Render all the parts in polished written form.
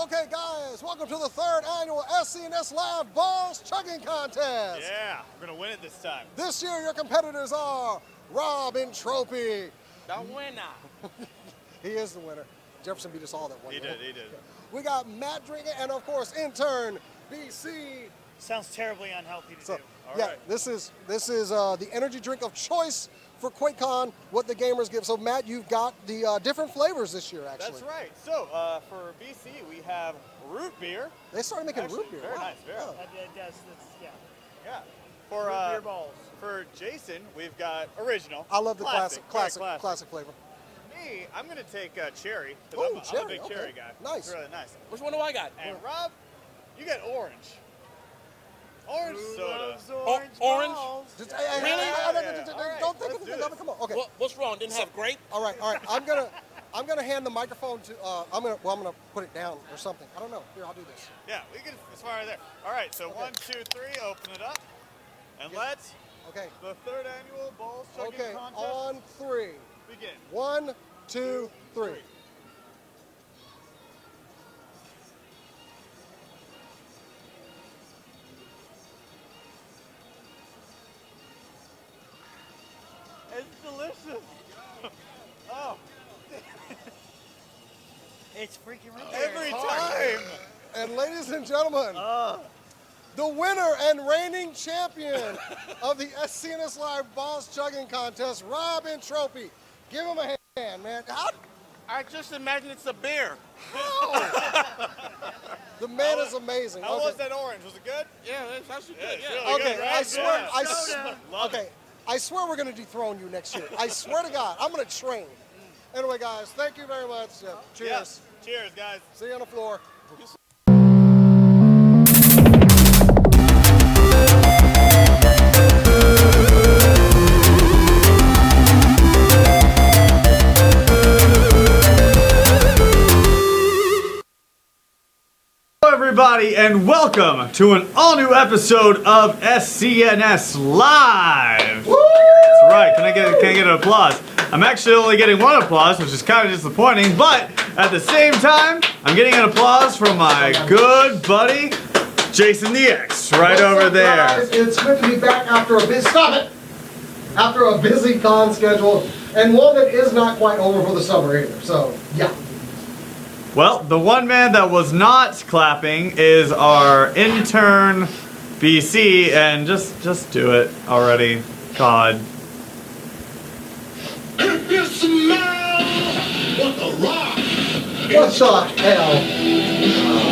Okay, guys, welcome to the third annual SCNS Live Balls Chugging Contest. Yeah, we're gonna win it this time. This year, your competitors are Rob and Trophy. The winner. He is the winner. Jefferson beat us all that one He year. did. We got Matt drinking, and of course, intern BC. Sounds terribly unhealthy to So, do. yeah, this is the energy drink of choice for Quakecon, what the gamers give. So, Matt, you've got the different flavors this year, actually. That's right. So, for BC, we have root beer. They started making root beer. Very Wow. nice, very. Oh. Yeah. Yeah. For Root beer balls. For Jason, we've got original. I love the classic very flavor. Me, I'm gonna take cherry. 'Cause Oh, I'm a cherry, big okay. cherry guy. Nice. It's really nice. Which one do I got? And Rob, you got orange. Orange soda. Orange? Just, Really? don't think let's of do it. this. Come on. Okay. What's wrong? Didn't have grape? All right. I'm gonna hand the microphone to. I'm gonna put it down or something. I don't know. Here, I'll do this. Yeah, we can. It's far right there. All right. So Okay. 1, 2, 3. Open it up, and let's Okay. the third annual balls chugging Okay. contest On 3. begin. 1, 2, 3. It's delicious. Oh, It's freaking right there. every time. And ladies and gentlemen, the winner and reigning champion of the SCNS Live Balls Chugging Contest, Rob and Trophy. Give him a hand, man. I just imagine it's a beer. The man is amazing. How Okay. was that orange? Was it good? Yeah, that's actually good. it's Yeah. really Okay, good, right? I swear, Yeah. Love okay, it. I swear we're gonna dethrone you next year. I swear to God, I'm gonna train. Anyway, guys, thank you very much. Cheers. Yes. Cheers, guys. See you on the floor. Hello, everybody, and welcome to an all-new episode of SCNS Live. That's right. Can I get an applause? I'm actually only getting one applause, which is kind of disappointing, but at the same time, I'm getting an applause from my good buddy, Jason the X, right What's over up, there. guys? It's good to be back after a busy After a busy con schedule, and one that is not quite over for the summer either. So, yeah. Well, the one man that was not clapping is our intern, BC, and just do it already. God. If you smell what the rock What the hell?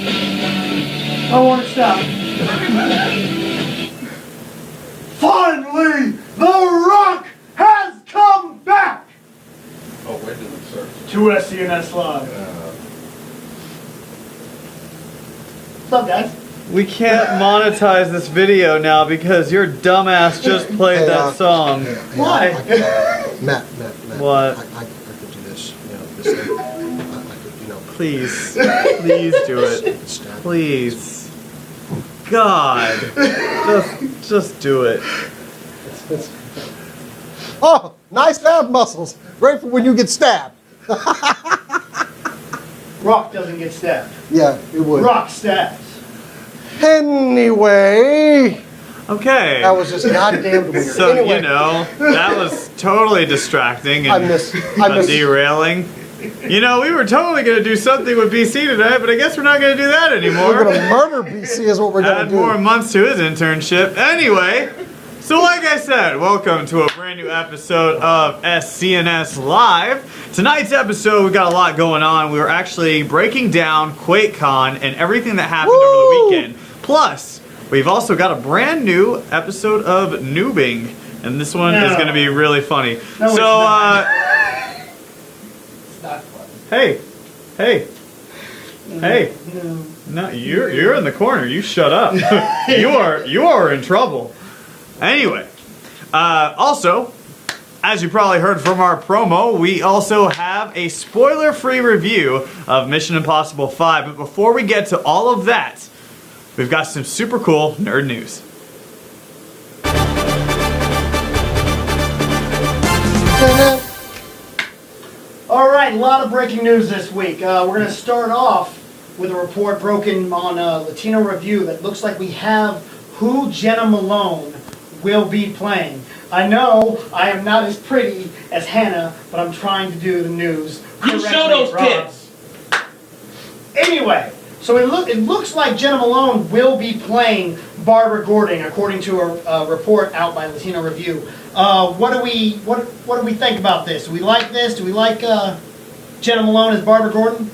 I want to stop. Finally, the rock has come back. Oh, wait did it start? To SCNS Live. What's up, guys? We can't monetize this video now because your dumbass just played Hey, that song. Why? Matt. What? I could do this. This thing. I could, Please do it. stab. Please. God. Just do it. Oh, nice ab muscles. Great for when you get stabbed. Rock doesn't get stabbed. Yeah, it would. Rock stabs. Anyway, Okay. that was just goddamn weird. So, anyway, that was totally distracting I and miss. derailing. We were totally going to do something with BC tonight, but I guess we're not going to do that anymore. We're gonna murder BC is what we're gonna Add do. more months to his internship. Anyway, so like I said, welcome to a brand new episode of SCNS Live. Tonight's episode, we got a lot going on. We were actually breaking down Quakecon and everything that happened over the weekend. Plus, we've also got a brand new episode of Noobing, and this one is going to be really funny. No, it's so, not. It's not funny. hey. No, you're in the corner. You shut up. you are in trouble. Anyway, also, as you probably heard from our promo, we also have a spoiler-free review of Mission Impossible 5. But before we get to all of that, we've got some super cool nerd news. All right, a lot of breaking news this week. We're going to start off with a report broken on Latino Review that looks like we have who Jenna Malone will be playing. I know I am not as pretty as Hannah, but I'm trying to do the news. You show those kids. Anyway, so it looks like Jenna Malone will be playing Barbara Gordon, according to a report out by Latino Review. What do we think about this? Do we like this? Do we like Jenna Malone as Barbara Gordon?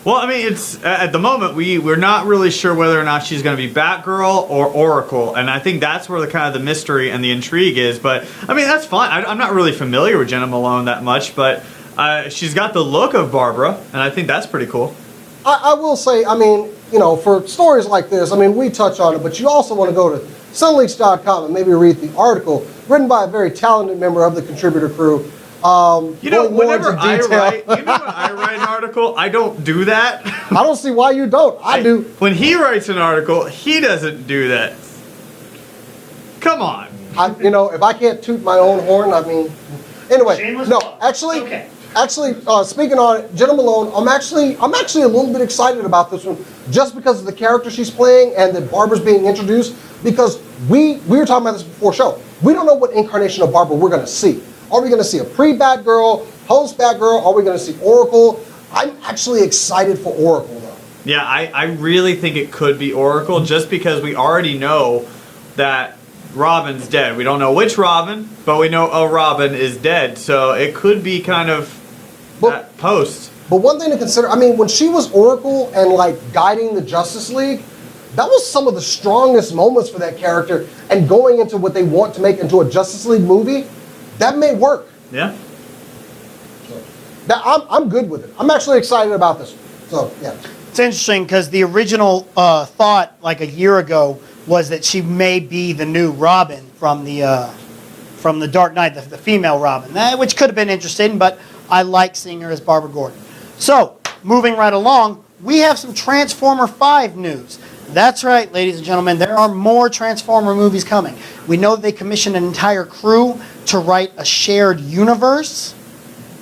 Well, I mean, it's at the moment we're not really sure whether or not she's going to be Batgirl or Oracle, and I think that's where the kind of the mystery and the intrigue is. But I mean, that's fine. I'm not really familiar with Jenna Malone that much, but she's got the look of Barbara, and I think that's pretty cool. I will say, I mean, you know, for stories like this, I mean, we touch on it, but you also want to go to sunleaks.com and maybe read the article written by a very talented member of the contributor crew. You know, whenever I write an article, I don't do that. I don't see why you don't. I do. When he writes an article, he doesn't do that. Come on. You know, if I can't toot my own horn, I mean, anyway. Shameless No, plug. actually, Okay. speaking on it, Jenna Malone, I'm actually a little bit excited about this one, just because of the character she's playing and that Barbara's being introduced. Because we were talking about this before show. We don't know what incarnation of Barbara we're going to see. Are we going to see a pre-Batgirl, post-Batgirl? Are we going to see Oracle? I'm actually excited for Oracle, though. Yeah, I really think it could be Oracle, just because we already know that Robin's dead. We don't know which Robin, but we know a Robin is dead. So it could be kind of that post. But one thing to consider, I mean, when she was Oracle and like guiding the Justice League, that was some of the strongest moments for that character. And going into what they want to make into a Justice League movie, that may work. Yeah. I'm good with it. I'm actually excited about this one. So, yeah. It's interesting because the original thought, like a year ago, was that she may be the new Robin from the Dark Knight, the female Robin, which could have been interesting, but I like seeing her as Barbara Gordon. So, moving right along, we have some Transformer 5 news. That's right, ladies and gentlemen, there are more Transformer movies coming. We know they commissioned an entire crew to write a shared universe,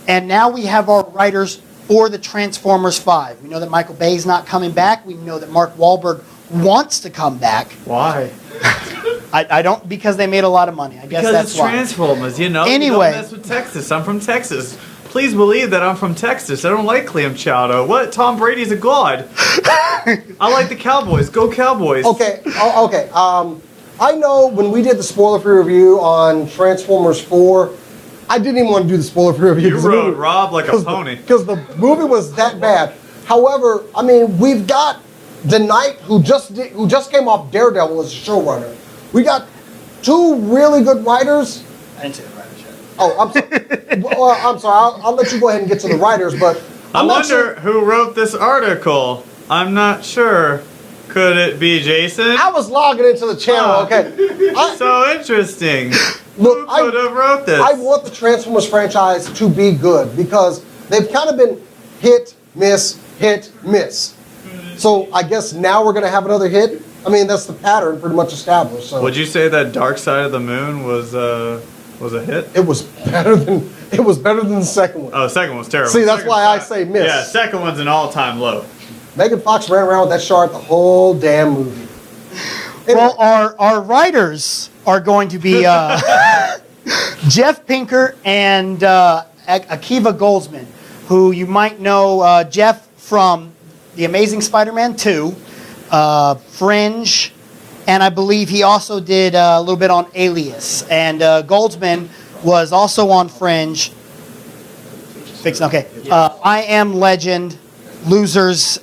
and now we have our writers for the Transformers 5. We know that Michael Bay's not coming back. We know that Mark Wahlberg wants to come back. Why? I don't, because they made a lot of money. I guess Because that's it's why. Transformers, you know. Anyway. You don't mess with Texas. I'm from Texas. Please believe that I'm from Texas. I don't like clam chowder. What? Tom Brady's a god. I like the Cowboys. Go Cowboys. Okay, okay. I know when we did the spoiler-free review on Transformers 4, I didn't even want to do the spoiler-free review. You rode Rob like a pony. Because the movie was that bad. However, I mean, we've got the Knight who just came off Daredevil as a showrunner. We got two really good writers. I didn't say the writers yet. Oh, I'm sorry. Well, I'm sorry. I'll let you go ahead and get to the writers, but I wonder who wrote this article. I'm not sure. Could it be Jason? I was logging into the channel. Okay. So interesting. Look, Who could have wrote this? I want the Transformers franchise to be good because they've kind of been hit, miss, hit, miss. So I guess now we're going to have another hit. I mean, that's the pattern pretty much established. So Would you say that Dark Side of the Moon was a hit? it was better than the second one. Oh, the second one's terrible. See, that's Second why I one- say miss. Yeah, second one's an all-time low. Megan Fox ran around with that shark the whole damn movie. Anyway, Well, our writers are going to be Jeff Pinker and Akiva Goldsman, who you might know Jeff from The Amazing Spider-Man 2, Fringe, and I believe he also did a little bit on Alias. And Goldsman was also on Fringe. Okay. I Am Legend, Losers,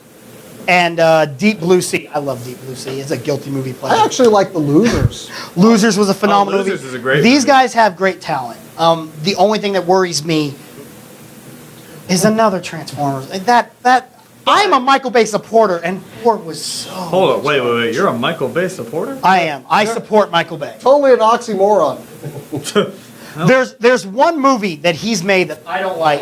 and Deep Blue Sea. I love Deep Blue Sea. It's a guilty movie pleasure. I actually like The Losers. Losers was a phenomenal Losers movie. is a great These movie. guys have great talent. The only thing that worries me is another Transformers. That I'm a Michael Bay supporter, and 4 was so. Hold on, wait. You're a Michael Bay supporter? I am. I support Michael Bay. Totally an oxymoron. There's one movie that he's made that I don't like,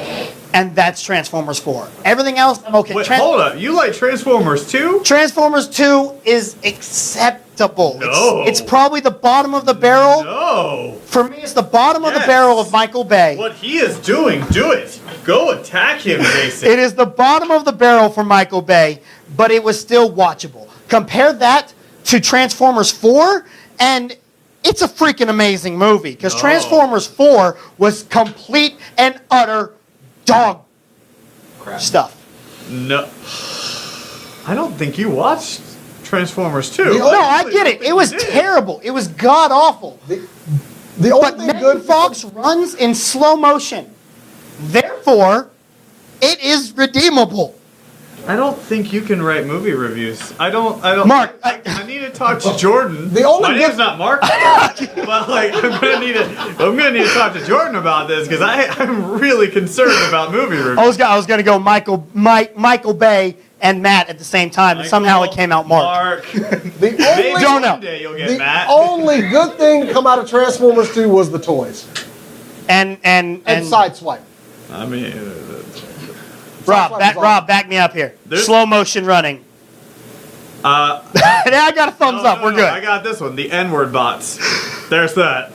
and that's Transformers 4. Everything else, I'm okay. Wait, hold up. You like Transformers 2? Transformers 2 is acceptable. No. It's probably the bottom of the barrel. No. For me, it's the bottom of the Yes. barrel of Michael Bay. What he is doing, do it. Go attack him, Jason. It is the bottom of the barrel for Michael Bay, but it was still watchable. Compare that to Transformers 4, and it's a freaking amazing movie. Because No. Transformers 4 was complete and utter dog stuff. No. I don't think you watched Transformers 2. The only- No, I get it. It was terrible. It was god awful. The only But thing Megan good Fox runs in slow motion. Therefore, it is redeemable. I don't think you can write movie reviews. I don't. Mark, I need to talk to Jordan. The only My good- name's not Mark, but like I'm gonna need to talk to Jordan about this because I'm really concerned about movie reviews. I was gonna go Michael Bay and Matt at the same time, and somehow it came out Mark. The Maybe only, Don't know. one day you'll get the Matt. only good thing to come out of Transformers 2 was the toys And and Sideswipe. I mean, Rob, back me up here. There's- Slow motion running. uh, Yeah, I got a thumbs up. We're good. I got this one. The N-word bots. There's that.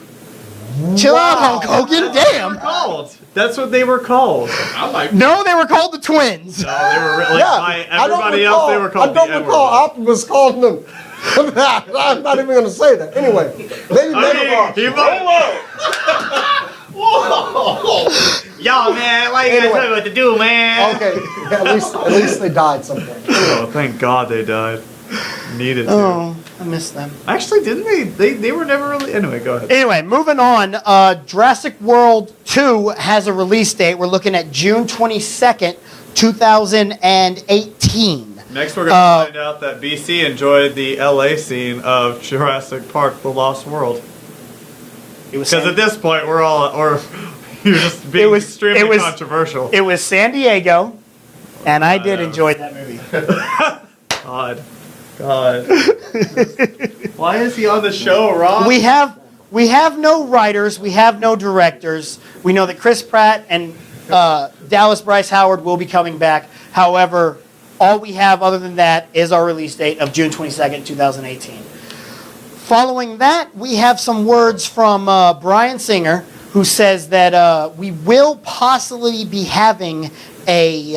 Chill out, Hulk Hogan. Damn. Called. That's what they were called. I like No, they were called the twins. No, they were like Yeah, by I don't everybody else. They were called I the don't N-word recall bots. Optimus calling them that. I'm not even going to say that. Anyway, maybe Megabots. Yo, man, why you guys Anyway. tell me what to do, man? Okay, at least they died someday. Oh, thank God they died. Needed to. Oh, I missed them. Actually, didn't they were never really. Anyway, go ahead. Anyway, moving on. Jurassic World 2 has a release date. We're looking at June 22nd, 2018. Next, we're gonna find out that BC enjoyed the LA scene of Jurassic Park: The Lost World. It was Because at this point, we're all, or you're just being extremely controversial. It was San Diego, and I did enjoy that movie. God. Why is he on the show, Rob? We have no writers, we have no directors. We know that Chris Pratt and Dallas Bryce Howard will be coming back. However, all we have other than that is our release date of June 22nd, 2018. Following that, we have some words from Bryan Singer, who says that we will possibly be having a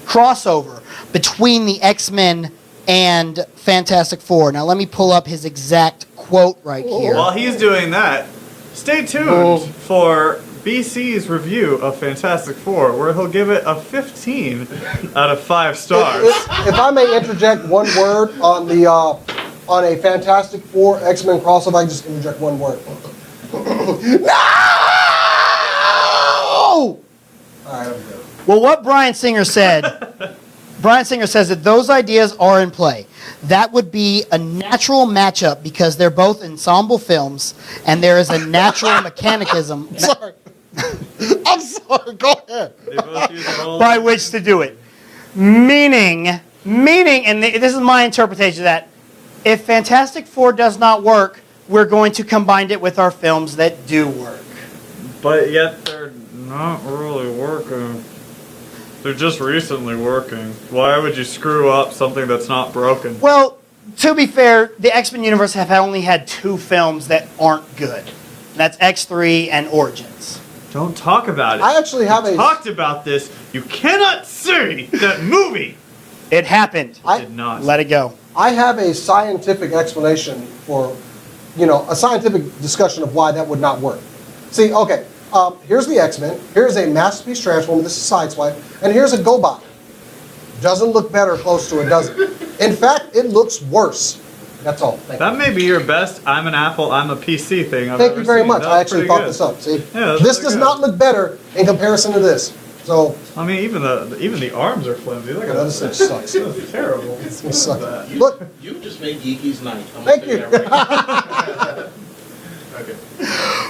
crossover between the X-Men and Fantastic Four. Now, let me pull up his exact quote right here. While he's doing that, stay tuned for BC's review of Fantastic Four, where he'll give it a 15 out of 5 stars. If I may interject one word on the on a Fantastic Four X-Men crossover, I just interject one word. No! All right, I'm good. Well, what Bryan Singer said, Bryan Singer says that those ideas are in play. That would be a natural matchup because they're both ensemble films, and there is a natural mechanicism Sorry. I'm sorry. Go ahead. They both use an old- by which to do it. Meaning, and this is my interpretation of that, if Fantastic Four does not work, we're going to combine it with our films that do work. But yet they're not really working. They're just recently working. Why would you screw up something that's not broken? Well, to be fair, the X-Men universe have only had 2 films that aren't good. And that's X3 and Origins. Don't talk about it. I actually have a. Talked about this. You cannot see that movie. It happened. Did not. Let it go. I have a scientific explanation for, a scientific discussion of why that would not work. See, okay, here's the X-Men. Here's a Masterpiece Transformer. This is Sideswipe. And here's a GoBot. Doesn't look better close to it, does it? In fact, it looks worse. That's all. Thank you. That may be your best I'm an Apple, I'm a PC thing I've Thank ever you very seen. much. That I was actually pretty thought good. this up. See, Yeah, that's this really does good. not look better in comparison to this. So, I mean, even the arms are flimsy. Look at that that. just sucks. That's terrible. It sucks. Look, You just made Geeky's night. I'm Thank gonna you. say that right. Okay.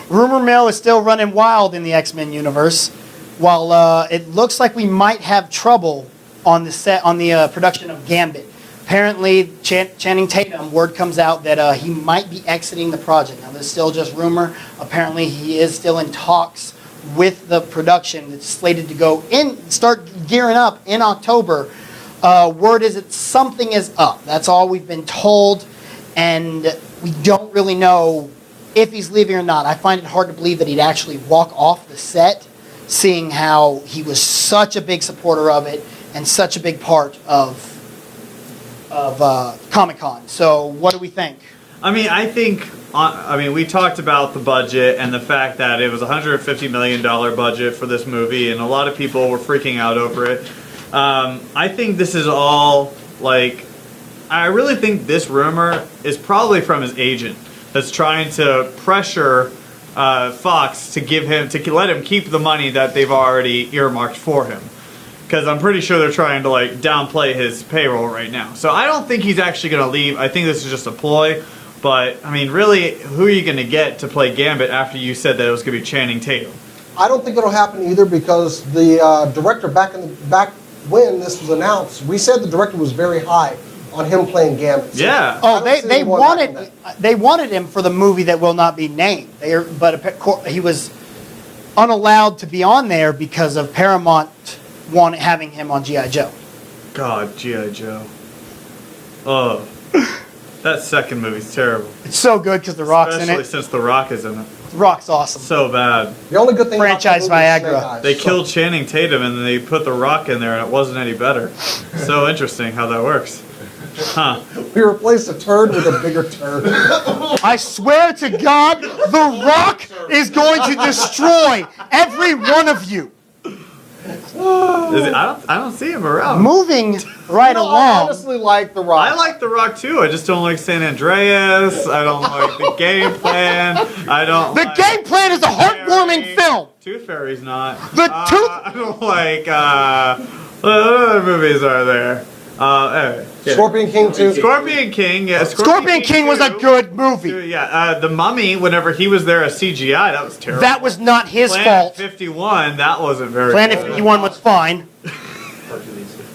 Rumor mill is still running wild in the X-Men universe. While it looks like we might have trouble on the set on the production of Gambit. Apparently, Channing Tatum, word comes out that he might be exiting the project. Now, this is still just rumor. Apparently, he is still in talks with the production. It's slated to start gearing up in October. Word is that something is up. That's all we've been told, and we don't really know if he's leaving or not. I find it hard to believe that he'd actually walk off the set, seeing how he was such a big supporter of it and such a big part of Comic-Con. So what do we think? I mean, we talked about the budget and the fact that it was a $150 million budget for this movie, and a lot of people were freaking out over it. I think this is all, I really think this rumor is probably from his agent that's trying to pressure Fox to let him keep the money that they've already earmarked for him. Because I'm pretty sure they're trying to downplay his payroll right now. So I don't think he's actually going to leave. I think this is just a ploy. But I mean, really, who are you going to get to play Gambit after you said that it was going to be Channing Tatum? I don't think it'll happen either because the director back when this was announced, we said the director was very high on him playing Gambit. So Yeah. Oh, I don't see they him going back on that. they wanted him for the movie that will not be named. But he was unallowed to be on there because of Paramount having him on G.I. Joe. God, G.I. Joe. Oh, that second movie's terrible. It's so good because The Rock's in Especially it. since The Rock is in it. The Rock's awesome. So bad. The only good thing Franchise about that movie is Viagra. Snake Eyes. They So- killed Channing Tatum and then they put The Rock in there and it wasn't any better. So interesting how that works. Huh. We replaced a turd with a bigger turd. I swear to God, The Rock is going to destroy every one of you. I don't see him around. Moving right I along. honestly like The Rock. I like The Rock too. I just don't like San Andreas. I don't like the game plan. I don't. The like game plan is a heartwarming film. Tooth Fairy's not. The Tooth- I don't like. What other movies are there? Anyway, yeah. Scorpion King 2. Scorpion King. Yeah, Scorpion King was a 2. good movie. Yeah, The Mummy. Whenever he was there as CGI, that was terrible. That was not his Planet fault. 51. That wasn't very. Planet good. 51 was fine.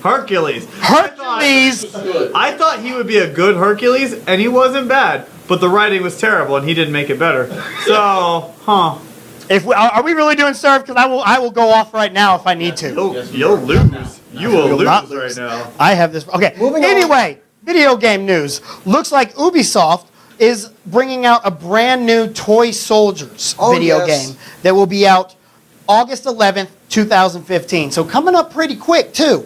Hercules. Hercules. I thought he would be a good Hercules, and he wasn't bad. But the writing was terrible, and he didn't make it better. So, Are we really doing serve? Because I will go off right now if I need to. You'll lose. You will lose not right now. I have this. Okay. Moving on. Anyway, video game news. Looks like Ubisoft is bringing out a brand new Toy Soldiers video yes. game that will be out August 11th, 2015. So coming up pretty quick too.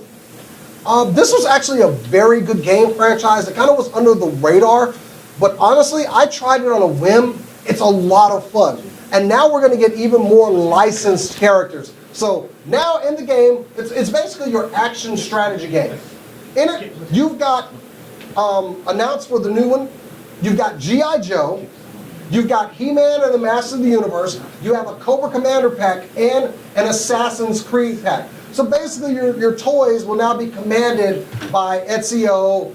This was actually a very good game franchise. It kind of was under the radar, but honestly, I tried it on a whim. It's a lot of fun. And now we're going to get even more licensed characters. So now in the game, it's basically your action strategy game. In it, you've got, announced for the new one, you've got G.I. Joe, you've got He-Man and the Master of the Universe, you have a Cobra Commander pack, and an Assassin's Creed pack. So basically your toys will now be commanded by Ezio,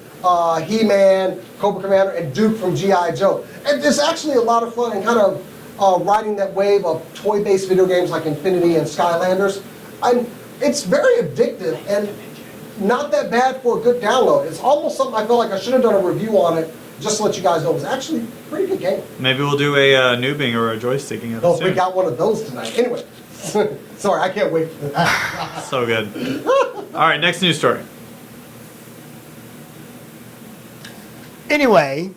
He-Man, Cobra Commander, and Duke from G.I. Joe. And it's actually a lot of fun and kind of riding that wave of toy-based video games like Infinity and Skylanders. It's very addictive and not that bad for a good download. It's almost something I feel like I should have done a review on it just to let you guys know. It was actually a pretty good game. Maybe we'll do a noobing or a joysticking Oh, episode. we got one of those tonight. Anyway, sorry, I can't wait for that. So good. All right, next news story. Anyway,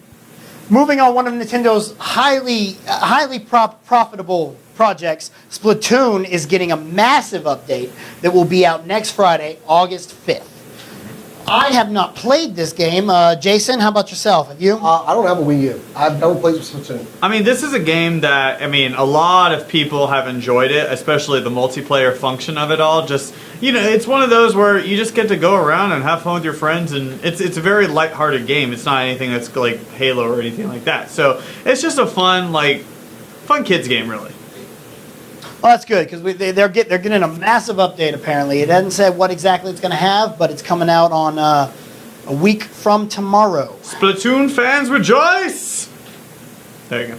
moving on, one of Nintendo's highly profitable projects, Splatoon, is getting a massive update that will be out next Friday, August 5th. I have not played this game. Jason, how about yourself? Have you? I don't have a Wii U. I've never played Splatoon. I mean, this is a game that, a lot of people have enjoyed it, especially the multiplayer function of it all. Just, it's one of those where you just get to go around and have fun with your friends, and it's a very lighthearted game. It's not anything that's like Halo or anything like that. So it's just a fun kids game, really. Well, that's good because they're getting a massive update. Apparently, it hasn't said what exactly it's going to have, but it's coming out on a week from tomorrow. Splatoon fans rejoice! There you go.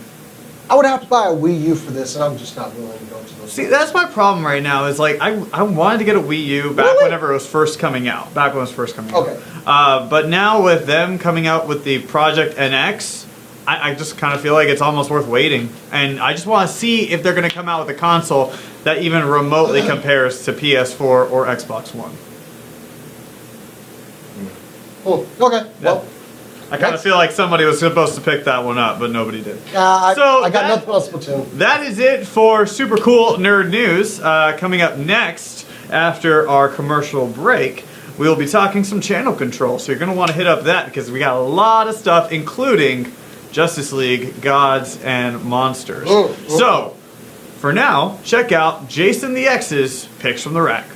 I would have to buy a Wii U for this, and I'm just not willing to go to those. See, that's my problem right now. Is like I wanted to get a Wii U back Really? whenever it was first coming out. Back when it was first coming Okay. out. But now with them coming out with the Project NX, I just kind of feel like it's almost worth waiting. And I just want to see if they're going to come out with a console that even remotely compares to PS4 or Xbox One. Oh, okay. Well, I kind of feel like somebody was supposed to pick that one up, but nobody did. I got that- nothing else but Splatoon. That is it for Super Cool Nerd News. Coming up next, after our commercial break, we will be talking some channel control. So you're going to want to hit up that because we got a lot of stuff, including Justice League, Gods, and Monsters. So, for now, check out Jason the X's Picks from the Rack.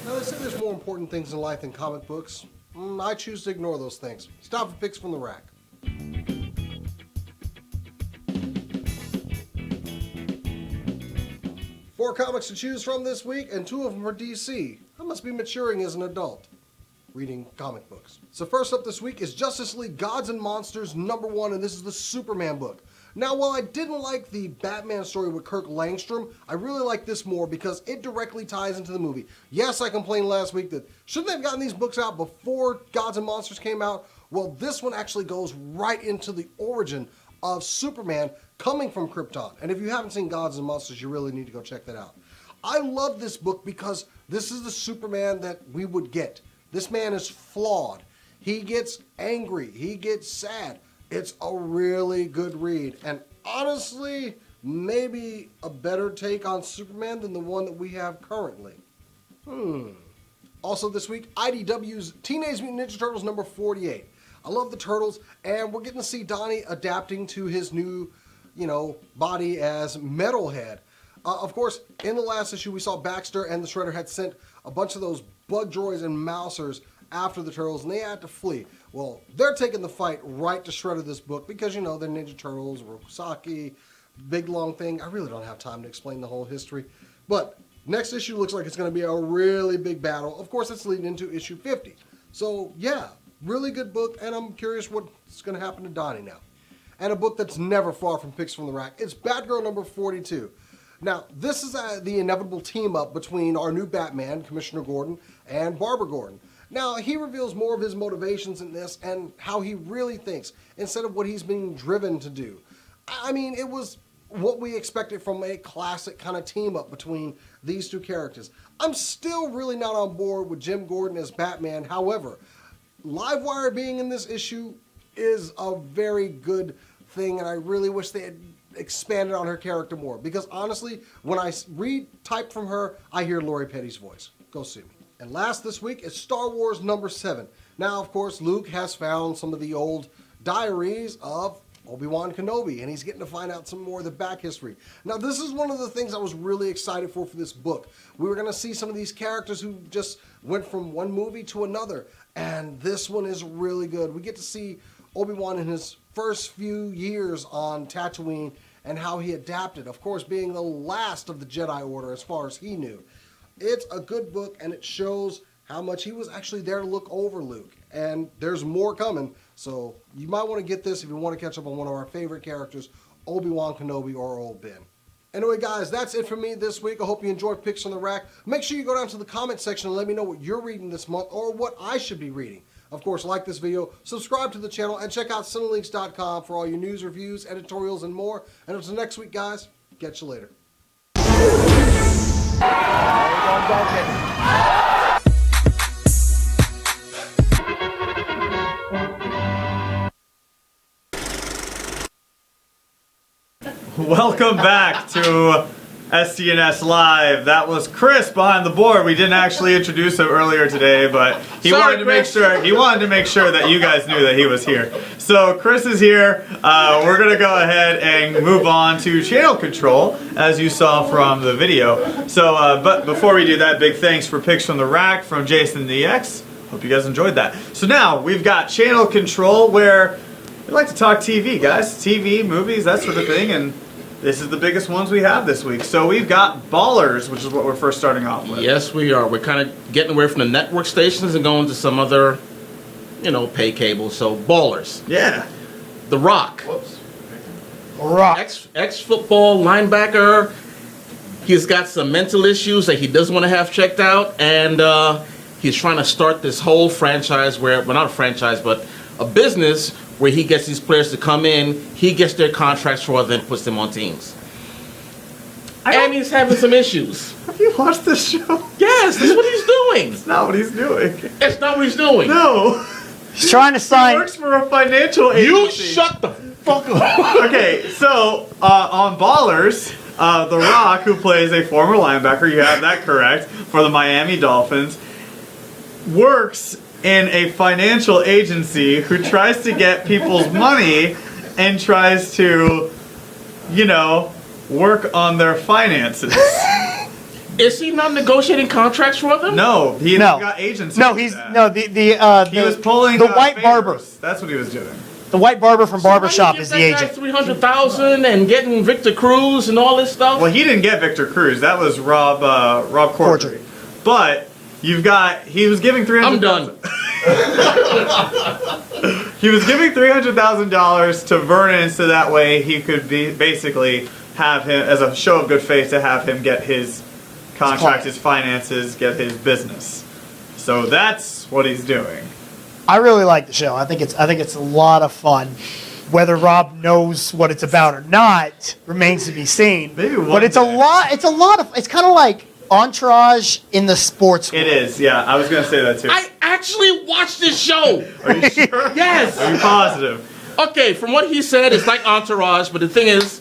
Now, they say there's more important things in life than comic books. I choose to ignore those things. Stop for Picks from the Rack. 4 comics to choose from this week, and 2 of them are DC. I must be maturing as an adult, reading comic books. So first up this week is Justice League Gods and Monsters #1, and this is the Superman book. Now, while I didn't like the Batman story with Kirk Langstrom, I really like this more because it directly ties into the movie. Yes, I complained last week that shouldn't they have gotten these books out before Gods and Monsters came out? Well, this one actually goes right into the origin of Superman coming from Krypton. And if you haven't seen Gods and Monsters, you really need to go check that out. I love this book because this is the Superman that we would get. This man is flawed. He gets angry. He gets sad. It's a really good read. And honestly, maybe a better take on Superman than the one that we have currently. Also this week, IDW's Teenage Mutant Ninja Turtles #48. I love the Turtles, and we're getting to see Donnie adapting to his new, body as Metalhead. Of course, in the last issue, we saw Baxter and the Shredder had sent a bunch of those bug droids and mousers after the Turtles, and they had to flee. Well, they're taking the fight right to Shredder this book because, they're Ninja Turtles, Rokusaki, big long thing. I really don't have time to explain the whole history. But next issue looks like it's going to be a really big battle. Of course, it's leading into issue 50. So, yeah, really good book, and I'm curious what's going to happen to Donnie now. And a book that's never far from Picks from the Rack. It's Batgirl #42. Now, this is the inevitable team-up between our new Batman, Commissioner Gordon, and Barbara Gordon. Now, he reveals more of his motivations in this and how he really thinks, instead of what he's being driven to do. I mean, it was what we expected from a classic kind of team-up between these two characters. I'm still really not on board with Jim Gordon as Batman. However, Livewire being in this issue is a very good thing, and I really wish they had expanded on her character more. Because honestly, when I read type from her, I hear Lori Petty's voice. Go see me. And last this week is Star Wars #7. Now, of course, Luke has found some of the old diaries of Obi-Wan Kenobi, and he's getting to find out some more of the back history. Now, this is one of the things I was really excited for this book. We were going to see some of these characters who just went from one movie to another, and this one is really good. We get to see Obi-Wan in his first few years on Tatooine and how he adapted, of course, being the last of the Jedi Order as far as he knew. It's a good book, and it shows how much he was actually there to look over Luke. And there's more coming, so you might want to get this if you want to catch up on one of our favorite characters, Obi-Wan Kenobi or Old Ben. Anyway, guys, that's it for me this week. I hope you enjoyed Picks on the Rack. Make sure you go down to the comment section and let me know what you're reading this month or what I should be reading. Of course, like this video, subscribe to the channel, and check out Cinelinks.com for all your news, reviews, editorials, and more. And until next week, guys, catch you later. Welcome back to SCNS Live. That was Chris behind the board. We didn't actually introduce him earlier today, but he wanted to make sure that you guys knew that he was here. So Chris is here. We're gonna go ahead and move on to channel control, as you saw from the video. So, but before we do that, big thanks for Picks from the Rack from Jason the X. Hope you guys enjoyed that. So now we've got channel control, where we like to talk TV, guys. TV, movies, that sort of thing, and this is the biggest ones we have this week. So we've got Ballers, which is what we're first starting off with. Yes, we are. We're kind of getting away from the network stations and going to some other, pay cable. So Ballers. Yeah. The Rock. Whoops. Rock. ex-football linebacker. He's got some mental issues that he doesn't want to have checked out, and he's trying to start this whole franchise not a franchise, but a business where he gets these players to come in, he gets their contracts for them, puts them on teams. And he's having some issues. Have you watched this show? Yes, that's what he's doing. It's not what he's doing. That's not what he's doing. No. He's trying to He sign. works for a financial agency. You shut the fuck up. Okay, so on Ballers, The Rock, who plays a former linebacker, you have that correct, for the Miami Dolphins, works in a financial agency who tries to get people's money and tries to, work on their finances. Is he not negotiating contracts for them? No, he No. got agents. No, to do he's that. no the He was pulling the white favors. barber. That's what he was doing. The white barber from Barbershop Why is you the give that agent. guy $300,000 and getting Victor Cruz and all this stuff. Well, he didn't get Victor Cruz. That was Rob Corddry. But he was giving $300,000. I'm done. He was giving $300,000 to Vernon so that way he could basically have him, as a show of good faith, to have him get his contract, his finances, get his business. So that's what he's doing. I really like the show. I think it's a lot of fun. Whether Rob knows what it's about or not remains to be seen. Maybe one but it's day. It's kind of like Entourage in the sports world. It is, yeah. I was going to say that too. I actually watched this show. Are you sure? Yes. Are you positive? Okay, from what he said, it's like Entourage, but the thing is,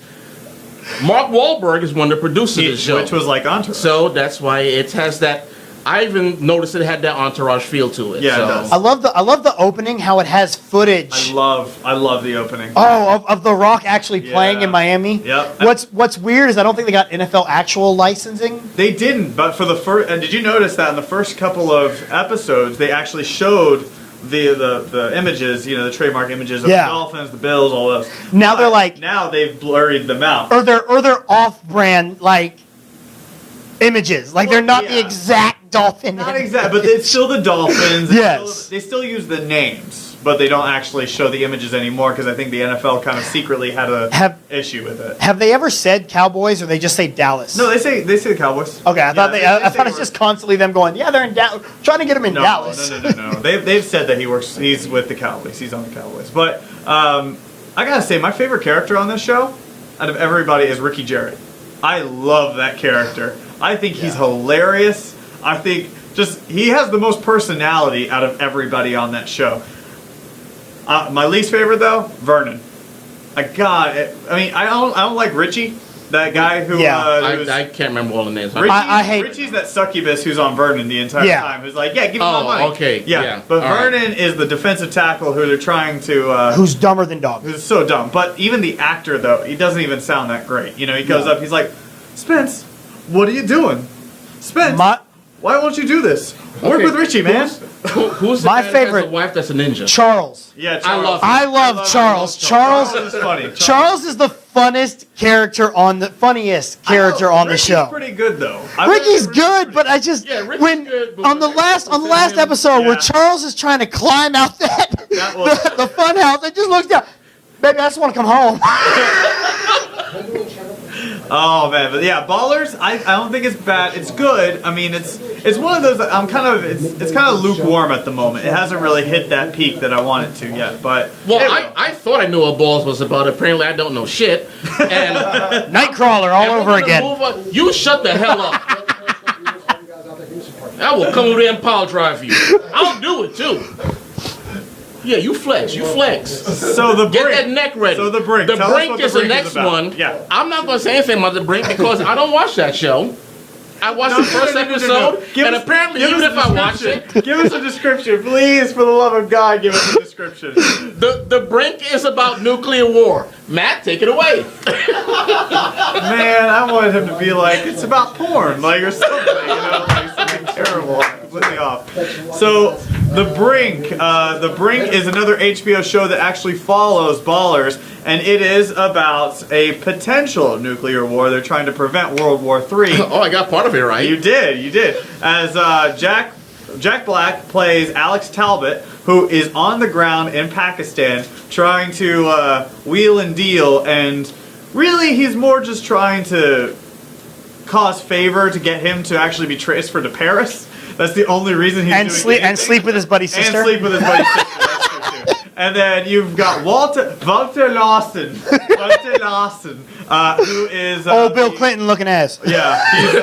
Mark Wahlberg is one of the producers of this show. Which was like Entourage. So that's why it has that. I even noticed it had that Entourage feel to it. Yeah, so. it does. I love the opening. How it has footage. I love the opening. Of The Rock actually playing Yeah. in Miami. Yep. What's weird is I don't think they got NFL actual licensing. They didn't, but for the first, and did you notice that in the first couple of episodes, they actually showed the images, the trademark images of Yeah. the Dolphins, the Bills, all those. Now they're like, Now they've blurred them out. or they're off-brand like images. Like they're not the yeah. exact dolphin. Not image. exactly, but it's still the Dolphins. Yes. They still use the names, but they don't actually show the images anymore because I think the NFL kind of secretly had a issue with it. Have they ever said Cowboys or they just say Dallas? No, they say the Cowboys. Okay, I thought I say thought it's just constantly them going, yeah, they're in Dallas, trying to get them in No, Dallas. no. They've said that he's with the Cowboys. He's on the Cowboys. But I gotta say, my favorite character on this show, out of everybody, is Ricky Jarrett. I love that character. I think he's hilarious. I think he has the most personality out of everybody on that show. My least favorite though, Vernon. I don't like Richie, that guy who. Yeah. who's- I can't remember all the names. I hate- Richie's that succubus who's on Vernon the entire Yeah. time. Who's like, yeah, give me my money. okay, yeah, But all right. Vernon is the defensive tackle who they're trying to. Who's dumber than dogs? Who's so dumb. But even the actor though, he doesn't even sound that great. He goes up, he's like, Spence, what are you doing? Spence, My why won't you do this? Work Okay, with Richie, man. Who's the My guy that favorite- has a wife that's a ninja? Charles. Yeah, I love I love Charles. Charles is funny. Charles is the funniest character on the funniest character on the Ricky's show. pretty good though. Ricky's good, but I just Yeah, Ricky's when good, but on the last him- episode where Yeah. Charles is trying to climb out that was- the fun house, it just looks down. Baby, I just want to come home. Oh man, but yeah, Ballers. I don't think it's bad. It's good. I mean, it's one of those. That it's kind of lukewarm at the moment. It hasn't really hit that peak that I want it to yet. But Well, it will. I thought I knew what Balls was about. Apparently, I don't know shit. And Nightcrawler all and we're over gonna again. move on. You shut the hell up. I will come over there and power drive you. I'll do it too. Yeah, you flex. You flex. So the Get brink. that neck ready. So the brink. The Tell us brink what is the Brink next about. one. Yeah. I'm not going to say anything about the brink because I don't watch that show. I watched the first episode, and apparently, even if I watch it, give us a description, please, for the love of God, give us a description. the brink is about nuclear war. Matt, take it away. Man, I wanted him to be like, it's about porn, like, or something, like something terrible, completely off. So, The Brink is another HBO show that actually follows Ballers, and it is about a potential nuclear war. They're trying to prevent World War III. Oh, I got part of it right. You did. As Jack Black plays Alex Talbot, who is on the ground in Pakistan trying to wheel and deal and really he's more just trying to cause favor to get him to actually be transferred to Paris. That's the only reason he's doing anything. And sleep with his buddy's sister. And sleep with his buddy's sister. That's true too. And then you've got Walter Lawson, who is Bill Clinton looking ass. Yeah, he's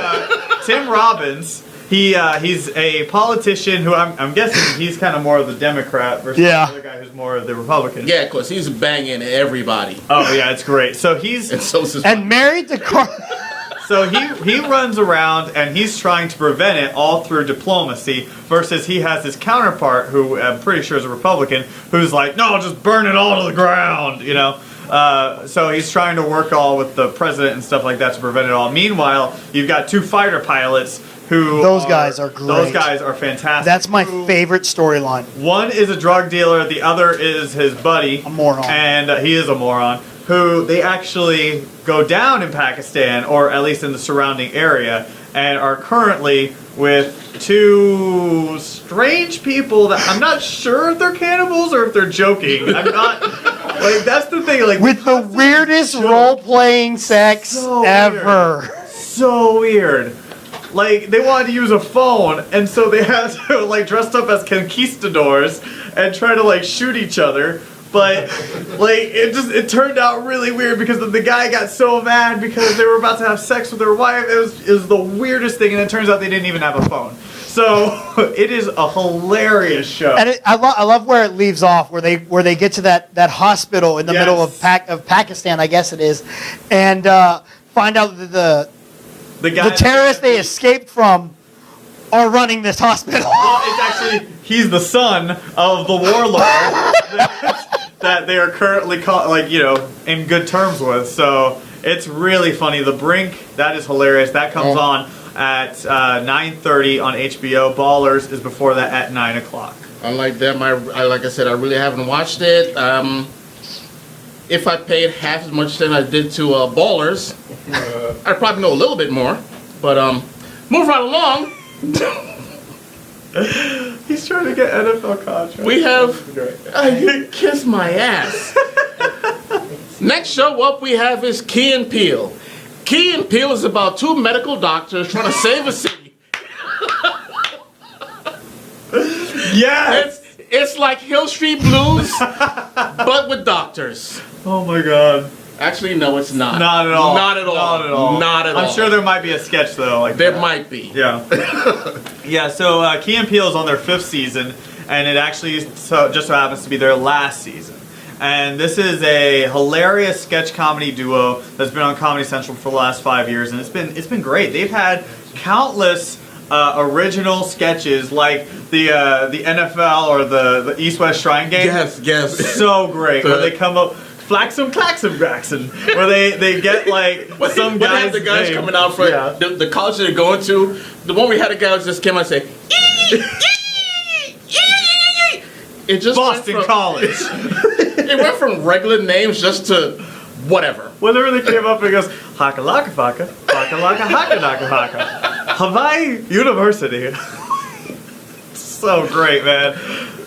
Tim Robbins. He's a politician who I'm guessing he's kind of more of the Democrat versus the other guy who's more of the Republican. Yeah, of course, he's banging everybody. Oh yeah, it's great. So he's and married to Carl. So he runs around and he's trying to prevent it all through diplomacy versus he has his counterpart who I'm pretty sure is a Republican who's like, no, just burn it all to the ground, you know. So he's trying to work all with the president and stuff like that to prevent it all. Meanwhile, you've got two fighter pilots who those guys are great. Those guys are fantastic. That's my favorite storyline. One is a drug dealer, the other is his buddy. A moron. And he is a moron. Who they actually go down in Pakistan, or at least in the surrounding area, and are currently with two strange people that I'm not sure if they're cannibals or if they're joking. I'm not, like, that's the thing. Like, with the weirdest role-playing sex ever. Weird. So weird. Like, they wanted to use a phone, and so they had to, like, dressed up as conquistadors and try to, like, shoot each other. But, like, it turned out really weird because the guy got so mad because they were about to have sex with their wife. It was the weirdest thing, and it turns out they didn't even have a phone. So, it is a hilarious show. And I love where it leaves off, where they get to that hospital in the middle of Pakistan, I guess it is, and find out that the terrorists they escaped from are running this hospital. Well, it's actually, he's the son of the warlord that they are currently in good terms with. So it's really funny. The Brink, that is hilarious. That comes on at 9:30 on HBO. Ballers is before that at 9 o'clock. Unlike them, like I said, I really haven't watched it. If I paid half as much as I did to Ballers, I'd probably know a little bit more. But move right along. He's trying to get NFL contracts. We have you kiss my ass. Next show up we have is Key and Peele. Key and Peele is about two medical doctors trying to save a city. Yes! It's like Hill Street Blues, but with doctors. Oh my god. Actually, no, it's not. Not at all. Not at all. Not at all. Not at all. I'm sure there might be a sketch though. Like there might be. Yeah. Yeah. So Key and Peele is on their 5th season, and it actually just so happens to be their last season. And this is a hilarious sketch comedy duo that's been on Comedy Central for the last 5 years, and it's been great. They've had countless original sketches like the NFL or the East-West Shrine Game. Yes. So great. Where they come up. Flaxum, Claxum, Graxum, where they get like some guys. The guys coming out for the college they're going to. The one we had a guy who just came out and say, it just Boston College. It went from regular names just to whatever. Whenever they came up, it goes haka laka faka, haka laka haka naka haka, Hawaii University. So great, man.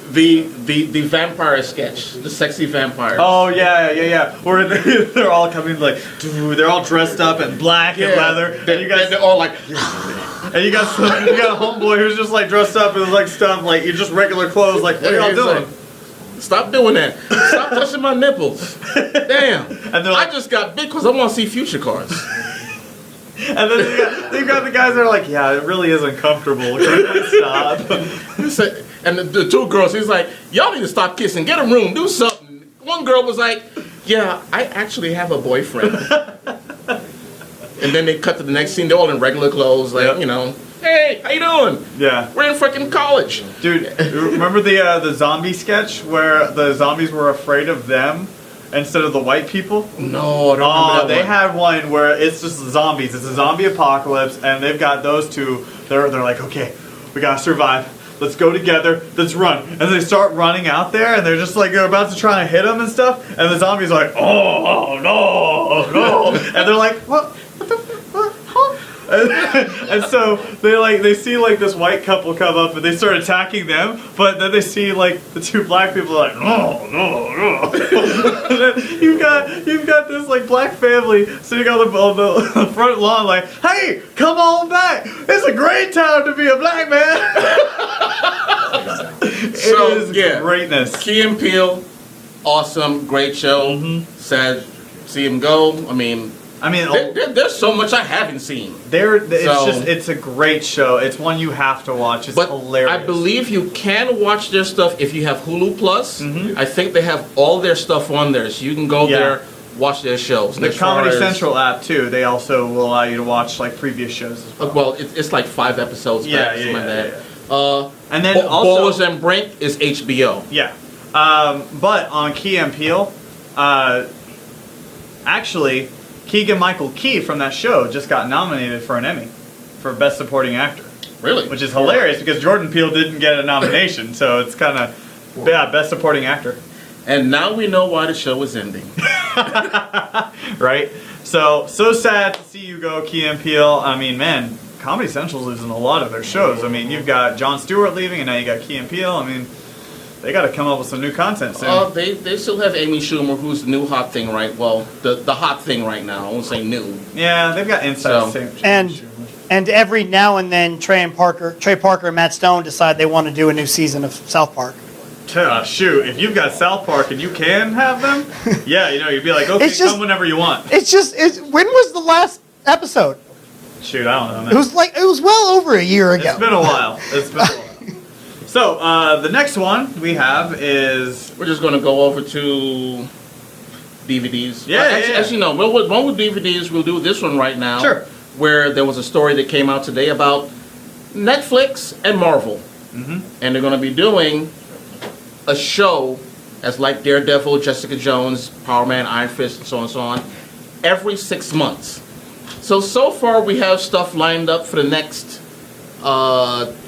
The vampire sketch, the sexy vampire. Oh yeah. Where they're all coming like, dude, they're all dressed up in black and leather, and you guys they're all like, and you got a homeboy who's just like dressed up in like stuff like you're just regular clothes. Like, what are y'all doing? Like, stop doing that. Stop touching my nipples. Damn. And they're like, I just got big because I want to see future cars. And then they got the guys that are like, yeah, it really is uncomfortable. Can I stop? And the two girls, he's like, y'all need to stop kissing. Get a room. Do something. One girl was like, yeah, I actually have a boyfriend. And then they cut to the next scene. They're all in regular clothes. Like, hey, how you doing? Yeah. We're in freaking college. Dude, remember the zombie sketch where the zombies were afraid of them instead of the white people? No, I don't remember that they one. had one where it's just zombies. It's a zombie apocalypse, and they've got those two. They're like, okay, we gotta survive. Let's go together. Let's run. And they start running out there, and they're just like they're about to try and hit them and stuff. And the zombies are like, oh no. And they're like, what? And so they see like this white couple come up and they start attacking them, but then they see like the two black people like no. And then you've got this like black family sitting on the front lawn like, hey, come on back! It's a great time to be a black man. So, it is yeah. greatness. Key and Peele, awesome, great show. Sad to see him go. I mean, there's so much I haven't seen. It's a great show. It's one you have to watch. It's But hilarious. I believe you can watch their stuff if you have Hulu Plus. I think they have all their stuff on there, so you can go there, watch their shows. The As far Comedy as- Central app too. They also will allow you to watch like previous shows as well. Well, it's like 5 episodes back, something like that. And then also Ballers and Brink is HBO. Yeah. But on Key and Peele, actually, Keegan-Michael Key from that show just got nominated for an Emmy for Best Supporting Actor. Really? Which is hilarious because Jordan Peele didn't get a nomination, so it's kind of, Best Supporting Actor. And now we know why the show is ending. Right? So sad to see you go, Key and Peele. I mean, man, Comedy Central's losing a lot of their shows. I mean, you've got Jon Stewart leaving, and now you got Key and Peele. I mean, they got to come up with some new content soon. They still have Amy Schumer, who's the new hot thing, right? Well, the hot thing right now. I won't say new. Yeah, they've got Inside So- And every now and then, Trey Parker and Matt Stone decide they want to do a new season of South Park. Shoot, if you've got South Park and you can have them, yeah, you'd be like, okay, It's just- come whenever you want. When was the last episode? Shoot, I don't know, man. It was well over a year ago. It's been a while. So, the next one we have is... We're just going to go over to DVDs. Yeah, Actually, no. One with DVDs, we'll do this one right now. Sure. Where there was a story that came out today about Netflix and Marvel. And they're going to be doing a show as like Daredevil, Jessica Jones, Power Man, Iron Fist, and so on and so on, every 6 months. So far we have stuff lined up for the next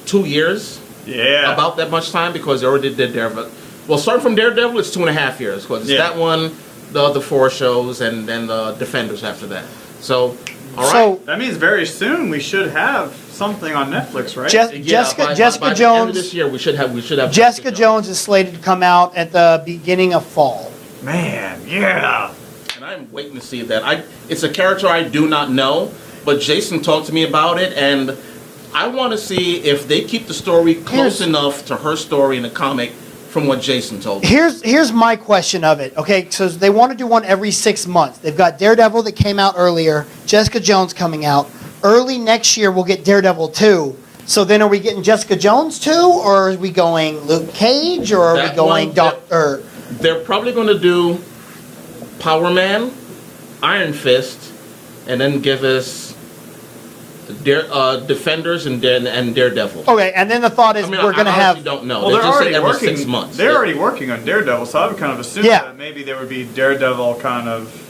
2 years. Yeah. About that much time because they already did Daredevil. Well, starting from Daredevil, it's 2.5 years because it's that one, the other 4 shows, and then the Defenders after that. So, all right. So that means very soon we should have something on Netflix, right? Jessica by Jones. the end of this year, we should have. Jessica Jones is slated to come out at the beginning of fall. Man, yeah. And I'm waiting to see that. It's a character I do not know, but Jason talked to me about it, and I want to see if they keep the story close enough to her story in the comic from what Jason told me. Here's my question of it. Okay, so they want to do one every 6 months. They've got Daredevil that came out earlier, Jessica Jones coming out. Early next year, we'll get Daredevil 2. So then are we getting Jessica Jones 2, or are we going Luke Cage, or are we going Doctor? They're probably going to do Power Man, Iron Fist, and then give us Defenders and Daredevil. Okay, and then the thought is we're going to have. I don't know. Well, They they're just said already every working. 6 months. They're already working on Daredevil, so I would kind of assume that maybe there would be Daredevil kind of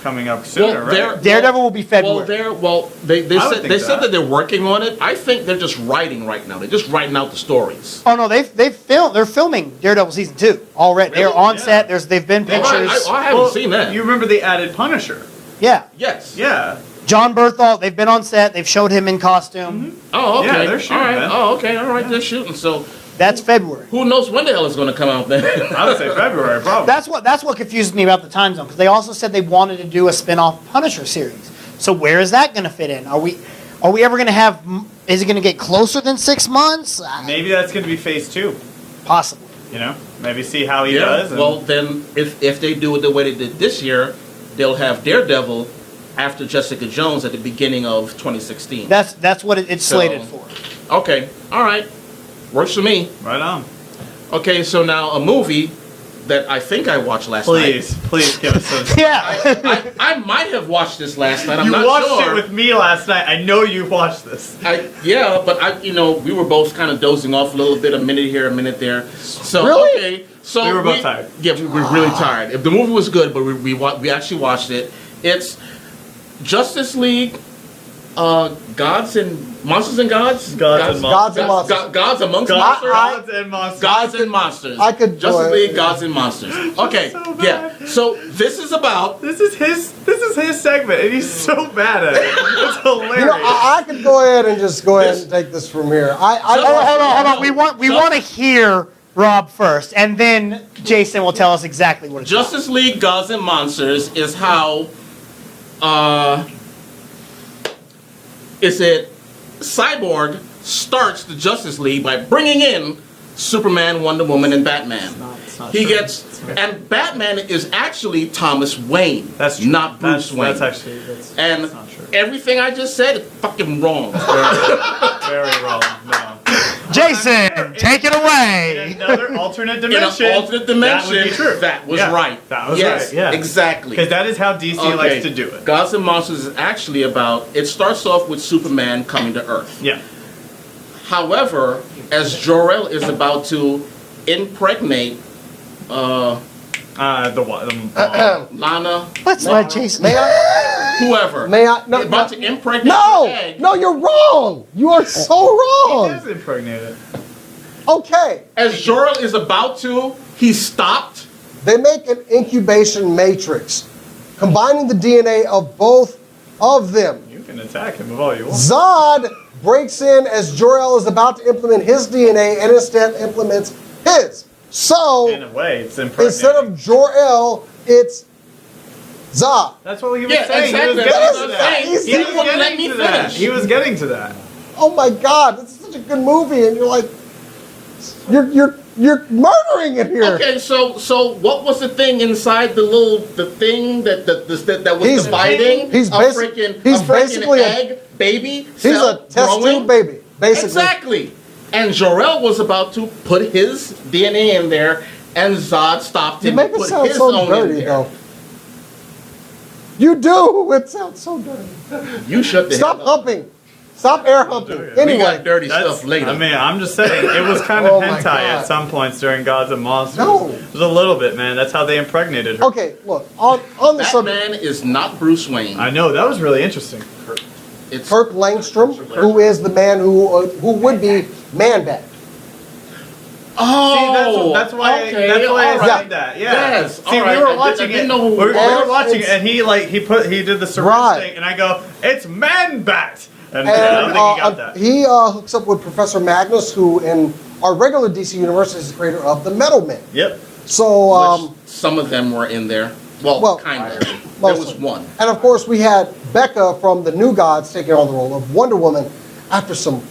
coming up sooner, right? Daredevil will be February. They said that they're working on it. I think they're just writing right now. They're just writing out the stories. Oh no, they're filming Daredevil season 2 already. Really? They're on set. They've been pictures. I haven't seen that. You remember they added Punisher? Yeah. Yes. Yeah. John Berthal. They've been on set. They've showed him in costume. Oh, okay. Yeah, they're shooting, all right. man. Oh, okay. All right. They're shooting. So That's February. who knows when the hell it's going to come out then? I would say February, probably. That's what confused me about the time zone, because they also said they wanted to do a spin-off Punisher series. So where is that going to fit in? Are we ever going to have? Is it going to get closer than 6 months? Maybe that's going to be phase 2. Possibly. Maybe see how he does. And Well, then if they do it the way they did this year, they'll have Daredevil after Jessica Jones at the beginning of 2016. That's what it's slated for. Okay. All right. Works for me. right on. Okay, so now a movie that I think I watched last night. Please give us some. Yeah. I might have watched this last night. I'm You not watched sure. it with me last night. I know you watched this. We were both kind of dozing off a little bit, a minute here, a minute there. So Really? okay, so We were both tired. Yeah, we were really tired. If the movie was good, but we actually watched it. It's Justice League Gods and Monsters and Gods? Gods and Gods and Monsters. Gods amongst Gods, monsters? gods and monsters. Gods and Monsters. I could Justice go League, ahead. Gods and Monsters. Okay, so yeah. bad. So this is about. This is his segment, and he's so bad at it. It's hilarious. You know, I could go ahead and just go ahead and take this from here. Hold on. We want to hear Rob first, and then Jason will tell us exactly what it's about. Justice League, Gods and Monsters is how. Is it Cyborg starts the Justice League by bringing in Superman, Wonder Woman, and Batman. He true. gets, and Batman is actually Thomas Wayne. That's true. Not Bruce Wayne. That's And not true. everything I just said is fucking wrong. Very wrong. No. Jason, take it away. In another alternate In dimension. an alternate dimension, That would be true. that was Yeah, right. that was yes, right, yeah. exactly. Because that is how DC likes to do it. Gods and Monsters is actually about. It starts off with Superman coming to Earth. Yeah. However, as Jor-El is about to impregnate The what? Lana, Let's let Jason. May I? whoever, May I? No, about to impregnate the no, egg. no, you're wrong. You are so He wrong. is impregnated. Okay, As Jor-El is about to, he stopped. they make an incubation matrix, combining the DNA of both of them. You can attack him with all you want. Zod breaks in as Jor-El is about to implement his DNA and instead implements his. So In a way, it's impregnating. instead of Jor-El, it's Zod. That's what he was Yeah, saying. exactly. He was That's getting what to I'm that. saying. He He wouldn't let getting me to that. finish. He was getting to that. Oh my God, this is such a good movie, and you're like, you're murdering it here. Okay, so what was the thing inside the thing that was He's- dividing he's a basi- freaking he's a freaking basically a- egg baby He's cell a test growing? tube baby, basically. Exactly. And Jor-El was about to put his DNA in there, and Zod stopped You him make and it put sound his so own in dirty, there. though. You do. It sounds so dirty. You shut the Stop hell up. humping. Stop air humping. We We Anyway, got dirty That's, stuff later. I mean, I'm just saying, it was kind of Oh my hentai God. at some points during Gods and Monsters. No. It was a little bit, man. That's how they impregnated her. okay, look, on the subject, Batman is not Bruce Wayne. I know, that was really interesting. It's Kirk Langstrom, who is the man who would be Man-Bat. Oh, See, that's why okay, I all right. said that. Yeah. Yes, See, all right. we were I watching didn't it. know who We it were was. watching it, It's- and he did the syringe Right. thing, and I go, "It's Man-Bat," and I And don't think he got that. he hooks up with Professor Magnus, who in our regular DC universe is the creator of the Metal Men. Yep. So, Which some of them were in there. Well, Well, kind of. There mostly. was one. And of course, we had Becca from the New Gods taking on the role of Wonder Woman after some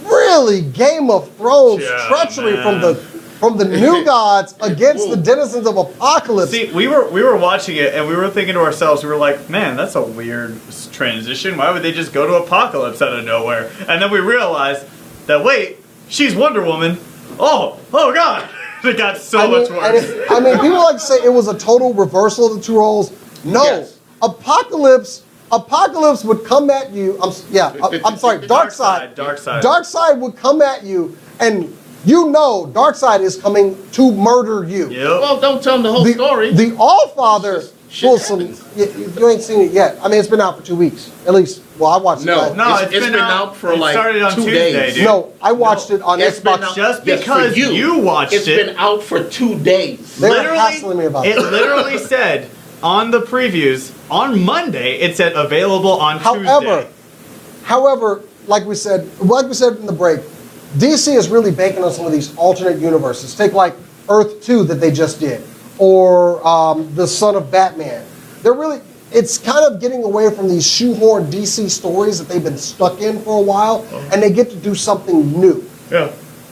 really Game of Thrones Yeah, treachery man. from the New Gods against the denizens of Apocalypse. See, we were watching it, and we were thinking to ourselves, we were like, "Man, that's a weird transition. Why would they just go to Apocalypse out of nowhere?" And then we realized that wait, she's Wonder Woman. Oh God, it got so much worse. I mean, people like to say it was a total reversal of the two roles. No, Yes. Apocalypse would come at you. I'm sorry, Darkseid. Darkseid. Darkseid would come at you, and you know Darkseid is coming to murder you. Yep. Well, don't tell them the whole story. The Allfather Shit pulls some. happens. You ain't seen it yet. I mean, it's been out for 2 weeks at least. Well, I watched No. it. No, It's been out for it like started on 2 Tuesday, days. dude. No, I watched it on It's been Xbox. out- Just Yes, for because you watched It's it. been out for 2 days. They were hassling me about it it. literally said on the previews on Monday. It said available on Tuesday. However, like we said in the break, DC is really banking on some of these alternate universes. Take like Earth 2 that they just did, or the Son of Batman. It's kind of getting away from these shoehorned DC stories that they've been stuck in for a while, and they get to do something new. Yeah.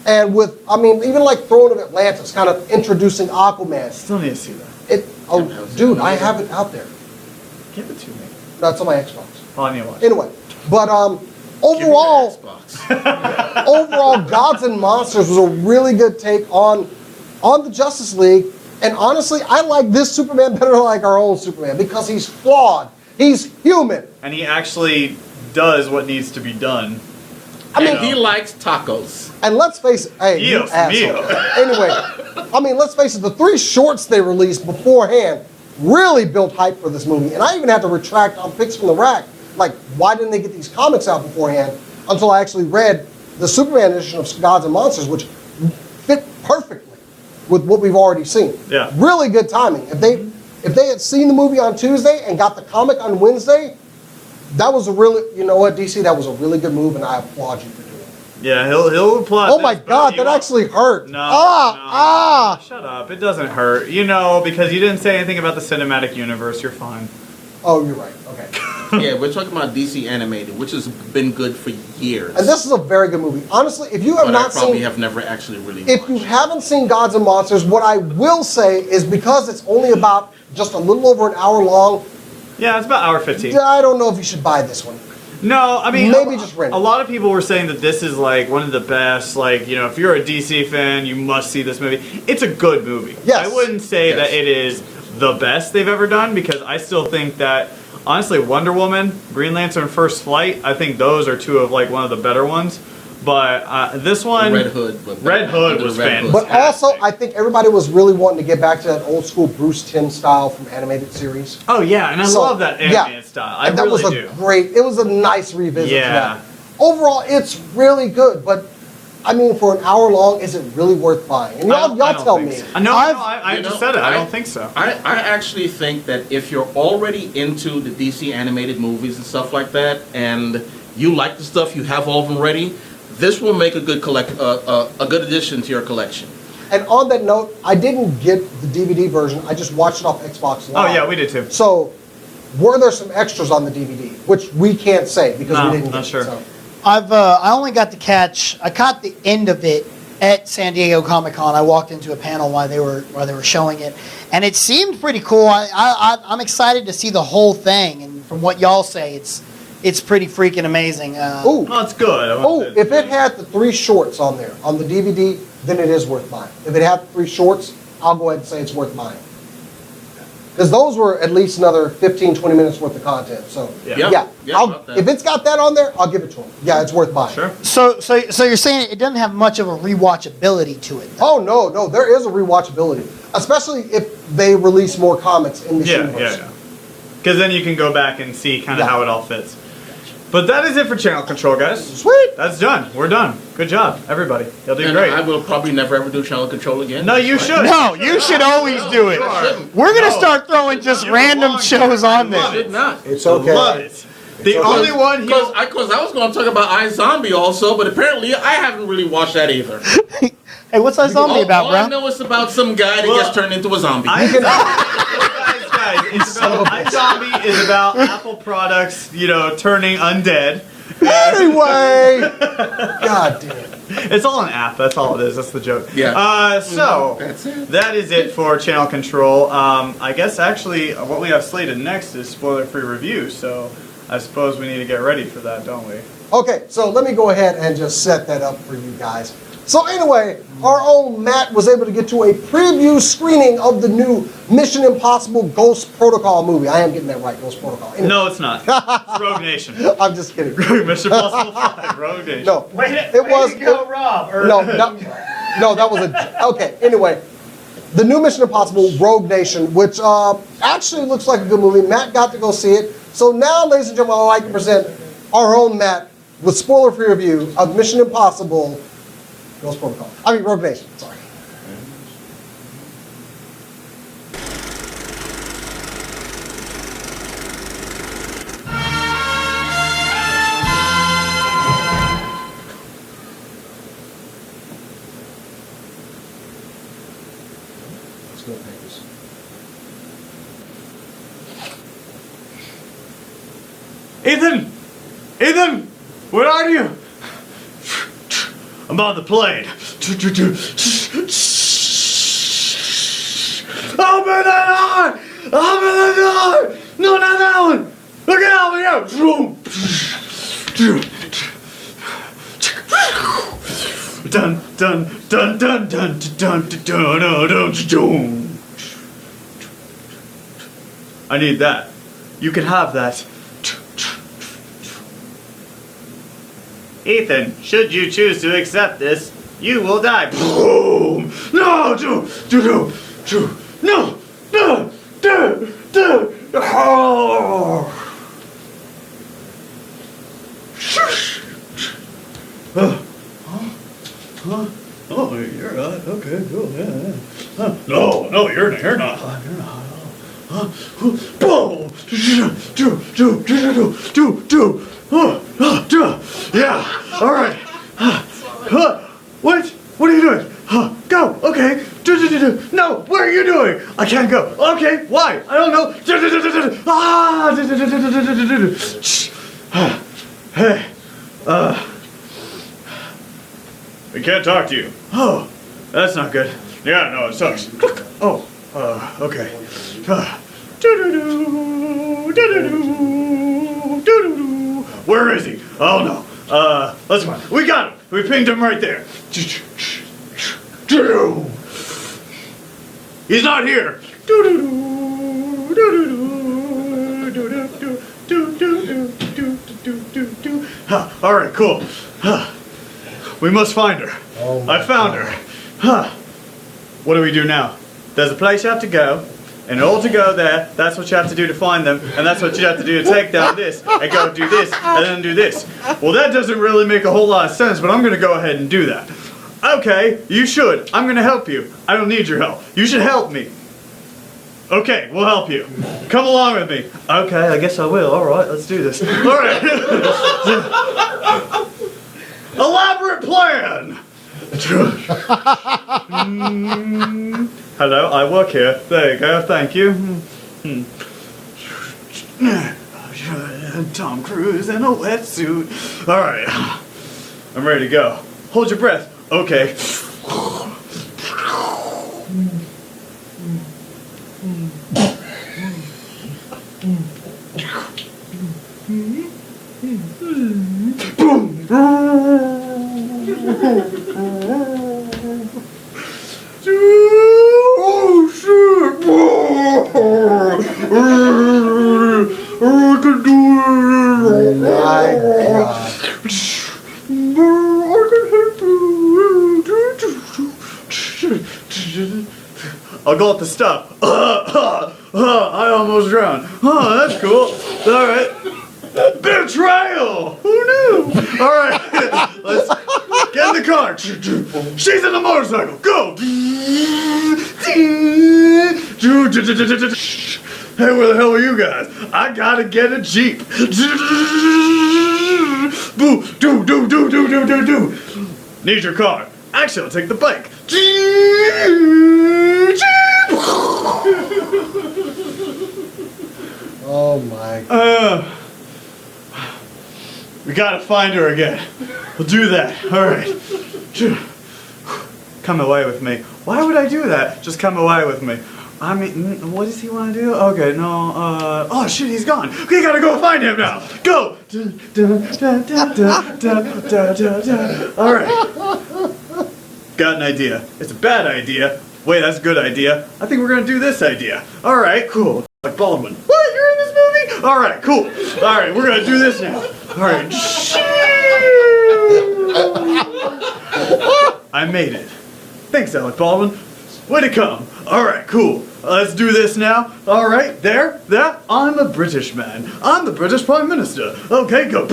And even like Throne of Atlantis, kind of introducing Aquaman. Still need to see that. Dude, I have it out there. Give it to me. That's on my Xbox. Oh, I need to watch. Anyway, but Give me overall, the Xbox. overall, Gods and Monsters was a really good take on the Justice League. And honestly, I like this Superman better than like our old Superman because he's flawed. He's human. And he actually does what needs to be done. And he likes tacos. And let's face it, hey, you Dios asshole. mío. Anyway, let's face it, the 3 shorts they released beforehand really built hype for this movie. And I even had to retract on Picks from the Rack like, why didn't they get these comics out beforehand? Until I actually read the Superman edition of Gods and Monsters, which fit perfectly with what we've already seen. Yeah. Really good timing. If they had seen the movie on Tuesday and got the comic on Wednesday, that was a really, you know what, DC, that was a really good move, and I applaud you for doing it. Yeah, he'll applaud. Oh my this, but God, you that won't- actually hurt. No. Shut up. It doesn't hurt. You know, because you didn't say anything about the cinematic universe. You're fine. Oh, you're right. Okay. Yeah, we're talking about DC animated, which has been good for years. And this is a very good movie. Honestly, if you have but not I probably seen, have never actually really if watched. you haven't seen Gods and Monsters, what I will say is because it's only about just a little over an hour long, Yeah, it's about hour 15. I don't know if you should buy this one. No, I mean, Maybe just rent it. a lot of people were saying that this is like one of the best. Like, you know, if you're a DC fan, you must see this movie. It's a good movie. Yes. I wouldn't say Yes. that it is the best they've ever done because I still think that, honestly, Wonder Woman, Green Lantern, First Flight, I think those are two of like one of the better ones. But this one, Red Hood. But Red Hood was fantastic. But also, I think everybody was really wanting to get back to that old school Bruce Timm style from animated series. Oh yeah, and I So, love that yeah. animated style. I And that really was do. it was a nice revisit to Yeah. that. Overall, it's really good, but I mean, for an hour long, is it really worth buying? And I don't y'all tell think me. so. No, I You just know, said it. I don't think so. I actually think that if you're already into the DC animated movies and stuff like that, and you like the stuff, you have all of them ready, this will make a good a good addition to your collection. And on that note, I didn't get the DVD version. I just watched it off Xbox Oh Live. yeah, we did too. So, were there some extras on the DVD, which we can't say because No, we didn't not get sure. it. So. I only got to I caught the end of it at San Diego Comic-Con. I walked into a panel while they were showing it, and it seemed pretty cool. I'm excited to see the whole thing, and from what y'all say, it's pretty freaking amazing. Ooh, No, it's good. I wouldn't oh! say it's If it good. had the 3 shorts on there on the DVD, then it is worth buying. If it had 3 shorts, I'll go ahead and say it's worth buying. Because those were at least another 15, 20 minutes worth of content. So, Yeah. Yeah, about that. if it's got that on there, I'll give it to them. Yeah, it's worth buying. Sure. So you're saying it doesn't have much of a rewatchability to it? Oh, no, there is a rewatchability. Especially if they release more comics in this Yeah, universe. yeah. Because then you can go back and see kind of Yeah. how it all fits. But that is it for channel control, guys. Sweet! That's done. We're done. Good job, everybody. Y'all did And great. I will probably never ever do channel control again. No, you should. No, you should always do it. We're gonna start throwing just You random belong shows here. on I there. love Did not. It's okay. Love it. The only one he. Because I was going to talk about iZombie also, but apparently I haven't really watched that either. Hey, what's that zombie about, all I bro? know is about some guy that Well, gets turned into a zombie. Guys, it's about iZombie is about Apple products, you know, turning undead. Anyway! God damn it. It's all an app. That's all it is. That's the joke. Yeah. So That's it. that is it for channel control. I guess actually what we have slated next is spoiler-free review. So I suppose we need to get ready for that, don't we? Okay, so let me go ahead and just set that up for you guys. So anyway, our own Matt was able to get to a preview screening of the new Mission Impossible Ghost Protocol movie. I am getting that right, Ghost Protocol. Anyway, No, it's not. It's Rogue Nation. I'm just kidding. Mission Impossible 5, Rogue Nation. No, Rob. no, that was a okay. Anyway, the new Mission Impossible Rogue Nation, which actually looks like a good movie. Matt got to go see it. So now, ladies and gentlemen, I'd like to present our own Matt with spoiler-free review of Mission Impossible Ghost Protocol. I mean, Rogue Nation. Sorry. Let's go, papers. Ethan! Ethan! Where are you? I'm on the plane. Open the door! Open the door! No, not that one! Look out over here! Dun dun dun dun dun dun dun dun dun dun. I need that. You can have that. Ethan, should you choose to accept this, you will die. Boom! No, no. Oh. hot. Okay, cool. Yeah. Huh. No, you're not hot. You're not hot. Huh? Boom! Yeah. All right. What? What are you doing? Go. Okay. No. What are you doing? I can't go. Okay. Why? I don't know. Hey. We can't talk to you. Oh, that's not good. Yeah, no, it sucks. Oh, okay. Where is he? Oh no. Let's find him. We got him. We pinged him right there. He's not here. All right, cool. We must find her. I found her. What do we do now? There's a place you have to go. And in order to go there, that's what you have to do to find them, and that's what you have to do to take down this, and go do this, and then do this. Well, that doesn't really make a whole lot of sense, but I'm going to go ahead and do that. Okay, you should. I'm going to help you. I don't need your help. You should help me. Okay, we'll help you. Come along with me. Okay, I guess I will. All right, let's do this. All right. Elaborate plan. Hello, I work here. There you go, thank you. Tom Cruise in a wetsuit. Alright, I'm ready to go. Hold your breath. Okay. Oh shit! I can do it! My God. I can help you! I got the stuff. I almost drowned. Oh, that's cool. Alright. Betrayal! Who knew? Alright, let's get in the car. She's in the motorcycle. Go! Hey, where the hell are you guys? I gotta get a Jeep. Boo! Do. Need your car. Actually, I'll take the bike. Oh my God. We gotta find her again. We'll do that. Alright. Come away with me. Why would I do that? Just come away with me. I mean, what does he want to do? Okay, no, oh shit, he's gone. We gotta go find him now. Go! Alright. Got an idea. It's a bad idea. Wait, that's a good idea. I think we're gonna do this idea. Alright, cool. Like Baldwin. What? You're in this movie? Alright, cool. Alright, we're gonna do this now. Alright. I made it. Thanks, Alec Baldwin. Way to come. Alright, cool. Let's do this now. Alright, there. I'm a British man. I'm the British Prime Minister. Okay, go.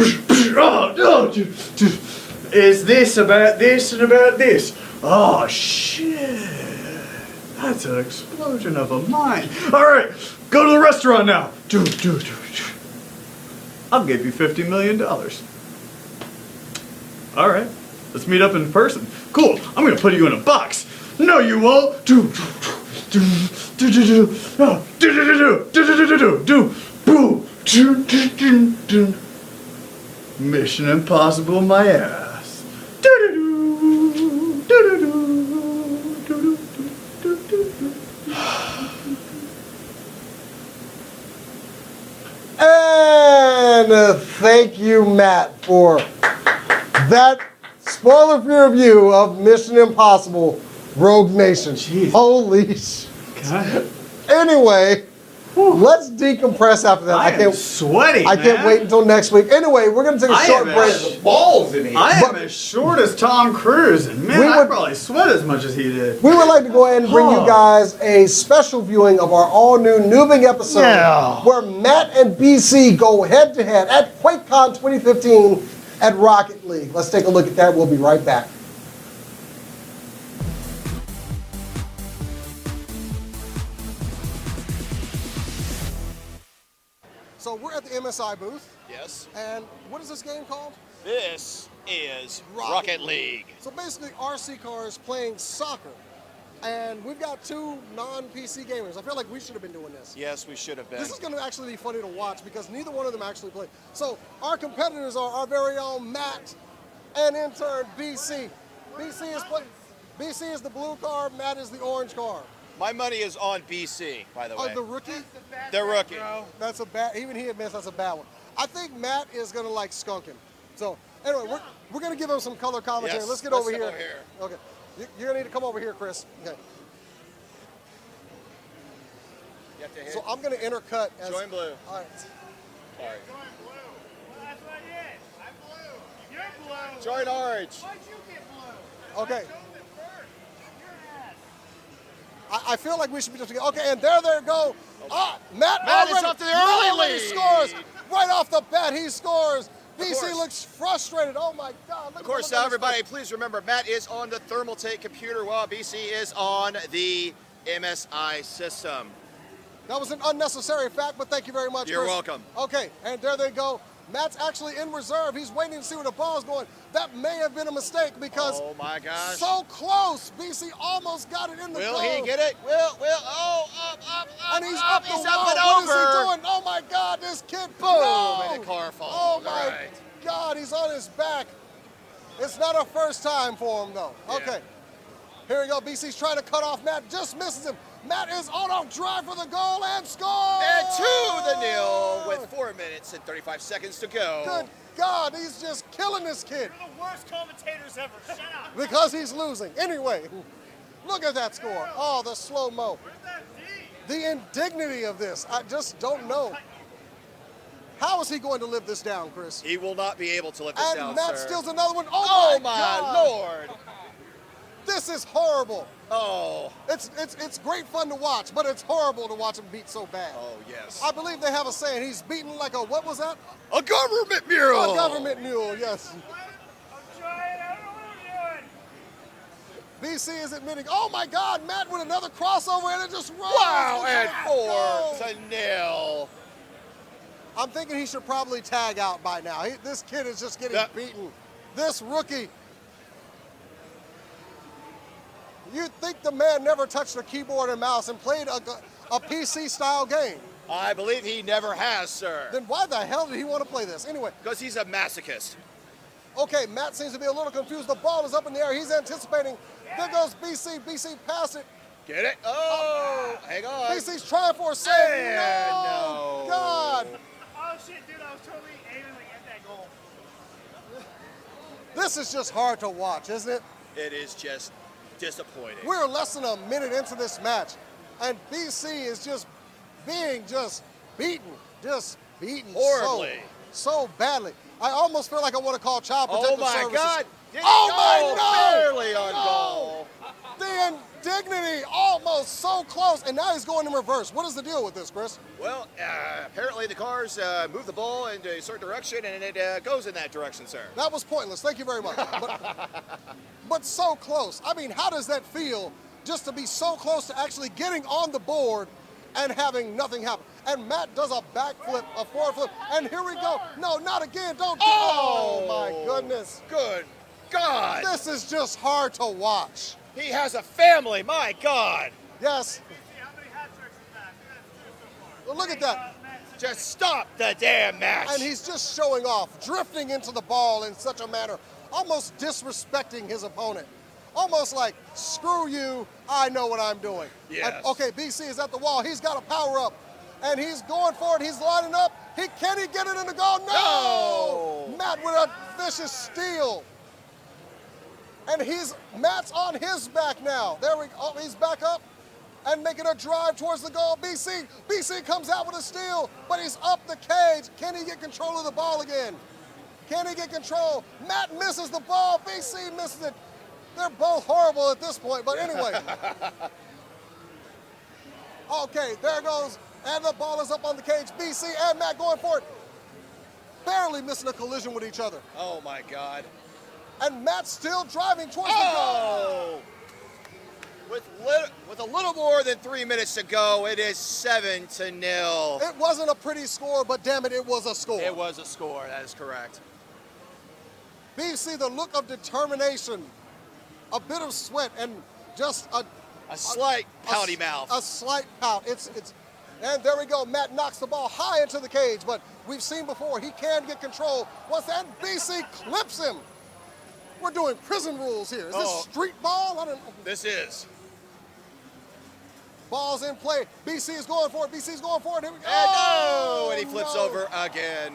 Is this about this and about this? Oh, shit. That's an explosion of a mind. Alright, go to the restaurant now. I'll give you $50 million. Alright, let's meet up in person. Cool, I'm gonna put you in a box. No, you won't. Mission Impossible my ass. And thank you, Matt, for that spoiler-free review of Mission Impossible Rogue Nation. Jeez. Holy sh... God. Anyway, let's decompress after that. I am sweaty, I can't man. wait until next week. Anyway, we're going to take a short break. Balls in here. I am as short as Tom Cruise, and man, I would- probably sweat as much as he did. We would like to go ahead and bring you guys a special viewing of our all-new Noobing episode Yeah. where Matt and BC go head-to-head at Quakecon 2015 at Rocket League. Let's take a look at that. We'll be right back. So we're at the MSI booth, Yes. and what is this game called? This is Rocket League. So basically, RC cars playing soccer, and we've got two non-PC gamers. I feel like we should have been doing this. Yes, we should have been. This is going to actually be funny to watch because neither one of them actually play. So our competitors are our very own Matt and intern BC. BC is the blue car, Matt is the orange car. My money is on BC, by the way. The rookie? The rookie. That's a bad, even he admits that's a bad one. I think Matt is going to like skunk him. So anyway, we're going to give him some color commentary. Yes, Let's get let's over come here. over here. Okay. You're going to need to come over here, Chris. Okay. You have to hit. So I'm going to intercut as... Join blue. All right. All right. Well, that's what I did. I'm blue. You're blue. Join orange. Why'd you get blue? Okay. I chose it first. You're an ass. I feel like we should be just together. Okay, and there they go. Matt Matt is already, up to the Matt early already lead. scores. Right off the bat, he scores. BC course. looks frustrated. Oh my God. Look Of course, look at now his everybody, face. please remember, Matt is on the Thermaltake computer while BC is on the MSI system. That was an unnecessary fact, but thank you very much, You're Chris. welcome. Okay, and there they go. Matt's actually in reserve. He's waiting to see where the ball's going. That may have been a mistake because Oh my gosh. so close. BC almost got it in the Will goal. he get it? Up, And he's up the he's wall. up and What is over. he doing? Oh my God, this kid. Boom, No. and the car falls. Oh my All right. God, he's on his back. It's not a first time for him though. Yeah. Okay. Here we go. BC's trying to cut off Matt. Just misses him. Matt is on a drive for the goal and scores! And 2-0 with 4 minutes and 35 seconds to go. Good God, he's just killing this kid You're the worst commentators ever. Shut up. because he's losing. Anyway, look at that score. Oh, the slow-mo. Where's that D? The indignity of this. I just don't know. How is he going to live this down, Chris? He will not be able to let this And down, Matt sir. steals another one. Oh Oh my God. Lord. This is horrible. Oh. It's great fun to watch, but it's horrible to watch him beat so bad. Oh, yes. I believe they have a saying. He's beaten like a, what was that? A government mural. A government mule, yes. I'm trying. I don't know what I'm doing. BC is admitting, oh my God, Matt with another crossover and it just rolls. Wow, It's and a 4-0. goal. I'm thinking he should probably tag out by now. This kid is just getting Yeah. beaten. This rookie. You'd think the man never touched a keyboard and mouse and played a PC-style game. I believe he never has, sir. Then why the hell did he want to play this? Anyway, Because he's a masochist. okay, Matt seems to be a little confused. The ball is up in the air. He's anticipating. There goes BC. BC passed it. Get it? Oh, hang on. BC's trying for a save. And No! no. God! Oh shit, dude! I was totally aiming to get that goal. This is just hard to watch, isn't it? It is just disappointing. We're less than a minute into this match, and BC is just being beaten Horribly. so badly. I almost feel like I want to call Child Oh Protective my Services. God. Did he Oh go? my God! Barely on No! goal. The indignity, almost so close, and now he's going in reverse. What is the deal with this, Chris? Well, apparently the cars move the ball in a certain direction, and it goes in that direction, sir. That was pointless. Thank you very much. But so close. I mean, how does that feel just to be so close to actually getting on the board and having nothing happen? And Matt does a backflip, a forward flip, and here we go. No, not again. Don't do Oh! Oh, my goodness. Good God. This is just hard to watch. He has a family, my God. Yes. See how many hat tricks is that? That's 2 so far. Well, look at that. Just stop the damn match. And he's just showing off, drifting into the ball in such a manner, almost disrespecting his opponent. Almost like, screw you, I know what I'm doing. Yes. And, okay, BC is at the wall. He's got a power up. And he's going for it. He's lining up. Can he get it in the goal? No! No! Matt with a vicious steal. And Matt's on his back now. There we go. Oh, he's back up and making a drive towards the goal. BC comes out with a steal, but he's up the cage. Can he get control of the ball again? Can he get control? Matt misses the ball. BC misses it. They're both horrible at this point, but anyway. Okay, there goes. And the ball is up on the cage. BC and Matt going for it. Barely missing a collision with each other. Oh my God. And Matt's still driving towards the goal. Oh! With a little more than 3 minutes to go. It is 7-0. It wasn't a pretty score, but damn it, it was a score. It was a score. That is correct. BC, the look of determination, a bit of sweat, and just a slight pouty mouth. A slight pout. And there we go. Matt knocks the ball high into the cage, but we've seen before he can get control. Once that BC clips him. We're doing prison rules here. Is this street ball? I don't know. This is. Ball's in play. BC is going for it. BC's going for it. Here we go. And he flips over again.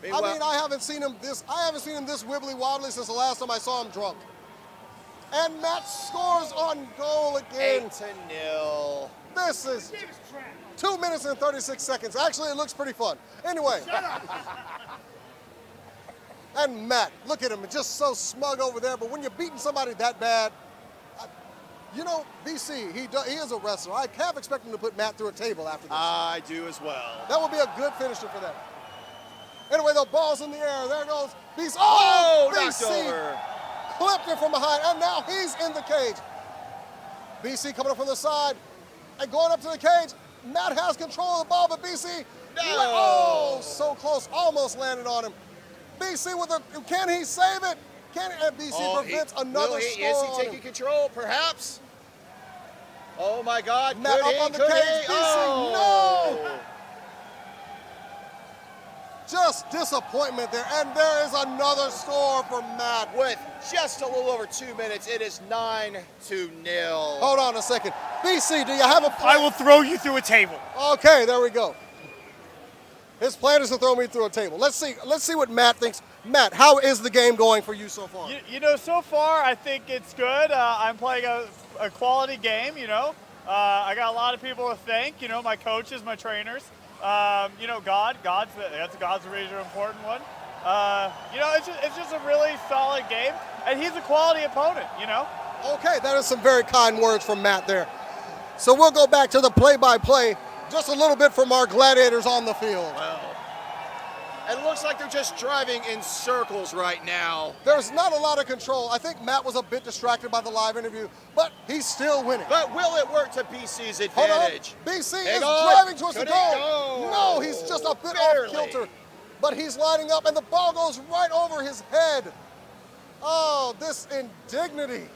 I mean, I haven't seen him this wibbly wobbly since the last time I saw him drunk. And Matt scores on goal again. 8-0. This is 2 minutes and 36 seconds. Actually, it looks pretty fun. Anyway. And Matt, look at him, just so smug over there. But when you're beating somebody that bad, you know, BC, he is a wrestler. I half expect him to put Matt through a table after this. I do as well. That would be a good finisher for them. Anyway, the ball's in the air. There goes BC. Knocked BC over. clipped it from behind, and now he's in the cage. BC coming up from the side and going up to the cage. Matt has control of the ball, but BC, so close, almost landed on him. BC can he save it? And BC prevents another score. Is he taking control, perhaps? Oh my God, Matt up on the cage, BC, no! Just disappointment there, and there is another score for Matt. With just a little over 2 minutes, it is 9-0. Hold on a second. BC, do you have a plan? I will throw you through a table. Okay, there we go. His plan is to throw me through a table. Let's see what Matt thinks. Matt, how is the game going for you so far? You know, so far I think it's good. I'm playing a quality game, you know. I got a lot of people to thank, you know, my coaches, my trainers. You know, God's a really important one. You know, it's just a really solid game, and he's a quality opponent, you know. Okay, that is some very kind words from Matt there. So we'll go back to the play-by-play just a little bit from our gladiators on the field. Well, it looks like they're just driving in circles right now. There's not a lot of control. I think Matt was a bit distracted by the live interview, but he's still winning. But will it work to BC's Hold on. advantage? BC Hang is on. driving towards the Could he goal. go? No, he's just a bit Barely. off kilter. But he's lining up, and the ball goes right over his head. Oh, this indignity.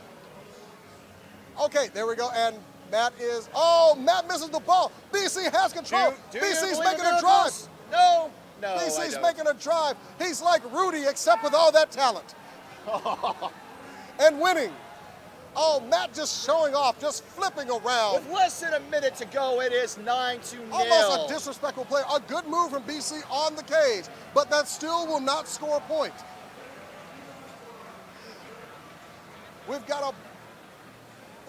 Okay, there we go. And Matt misses the ball. BC has control. Do you BC's believe making in a drive. miracles? No, I BC's don't. making a drive. He's like Rudy, except with all that talent. And winning. Oh, Matt just showing off, just flipping around. With less than a minute to go, it is 9-0. Almost a disrespectful play. A good move from BC on the cage, but that still will not score a point. We've got a...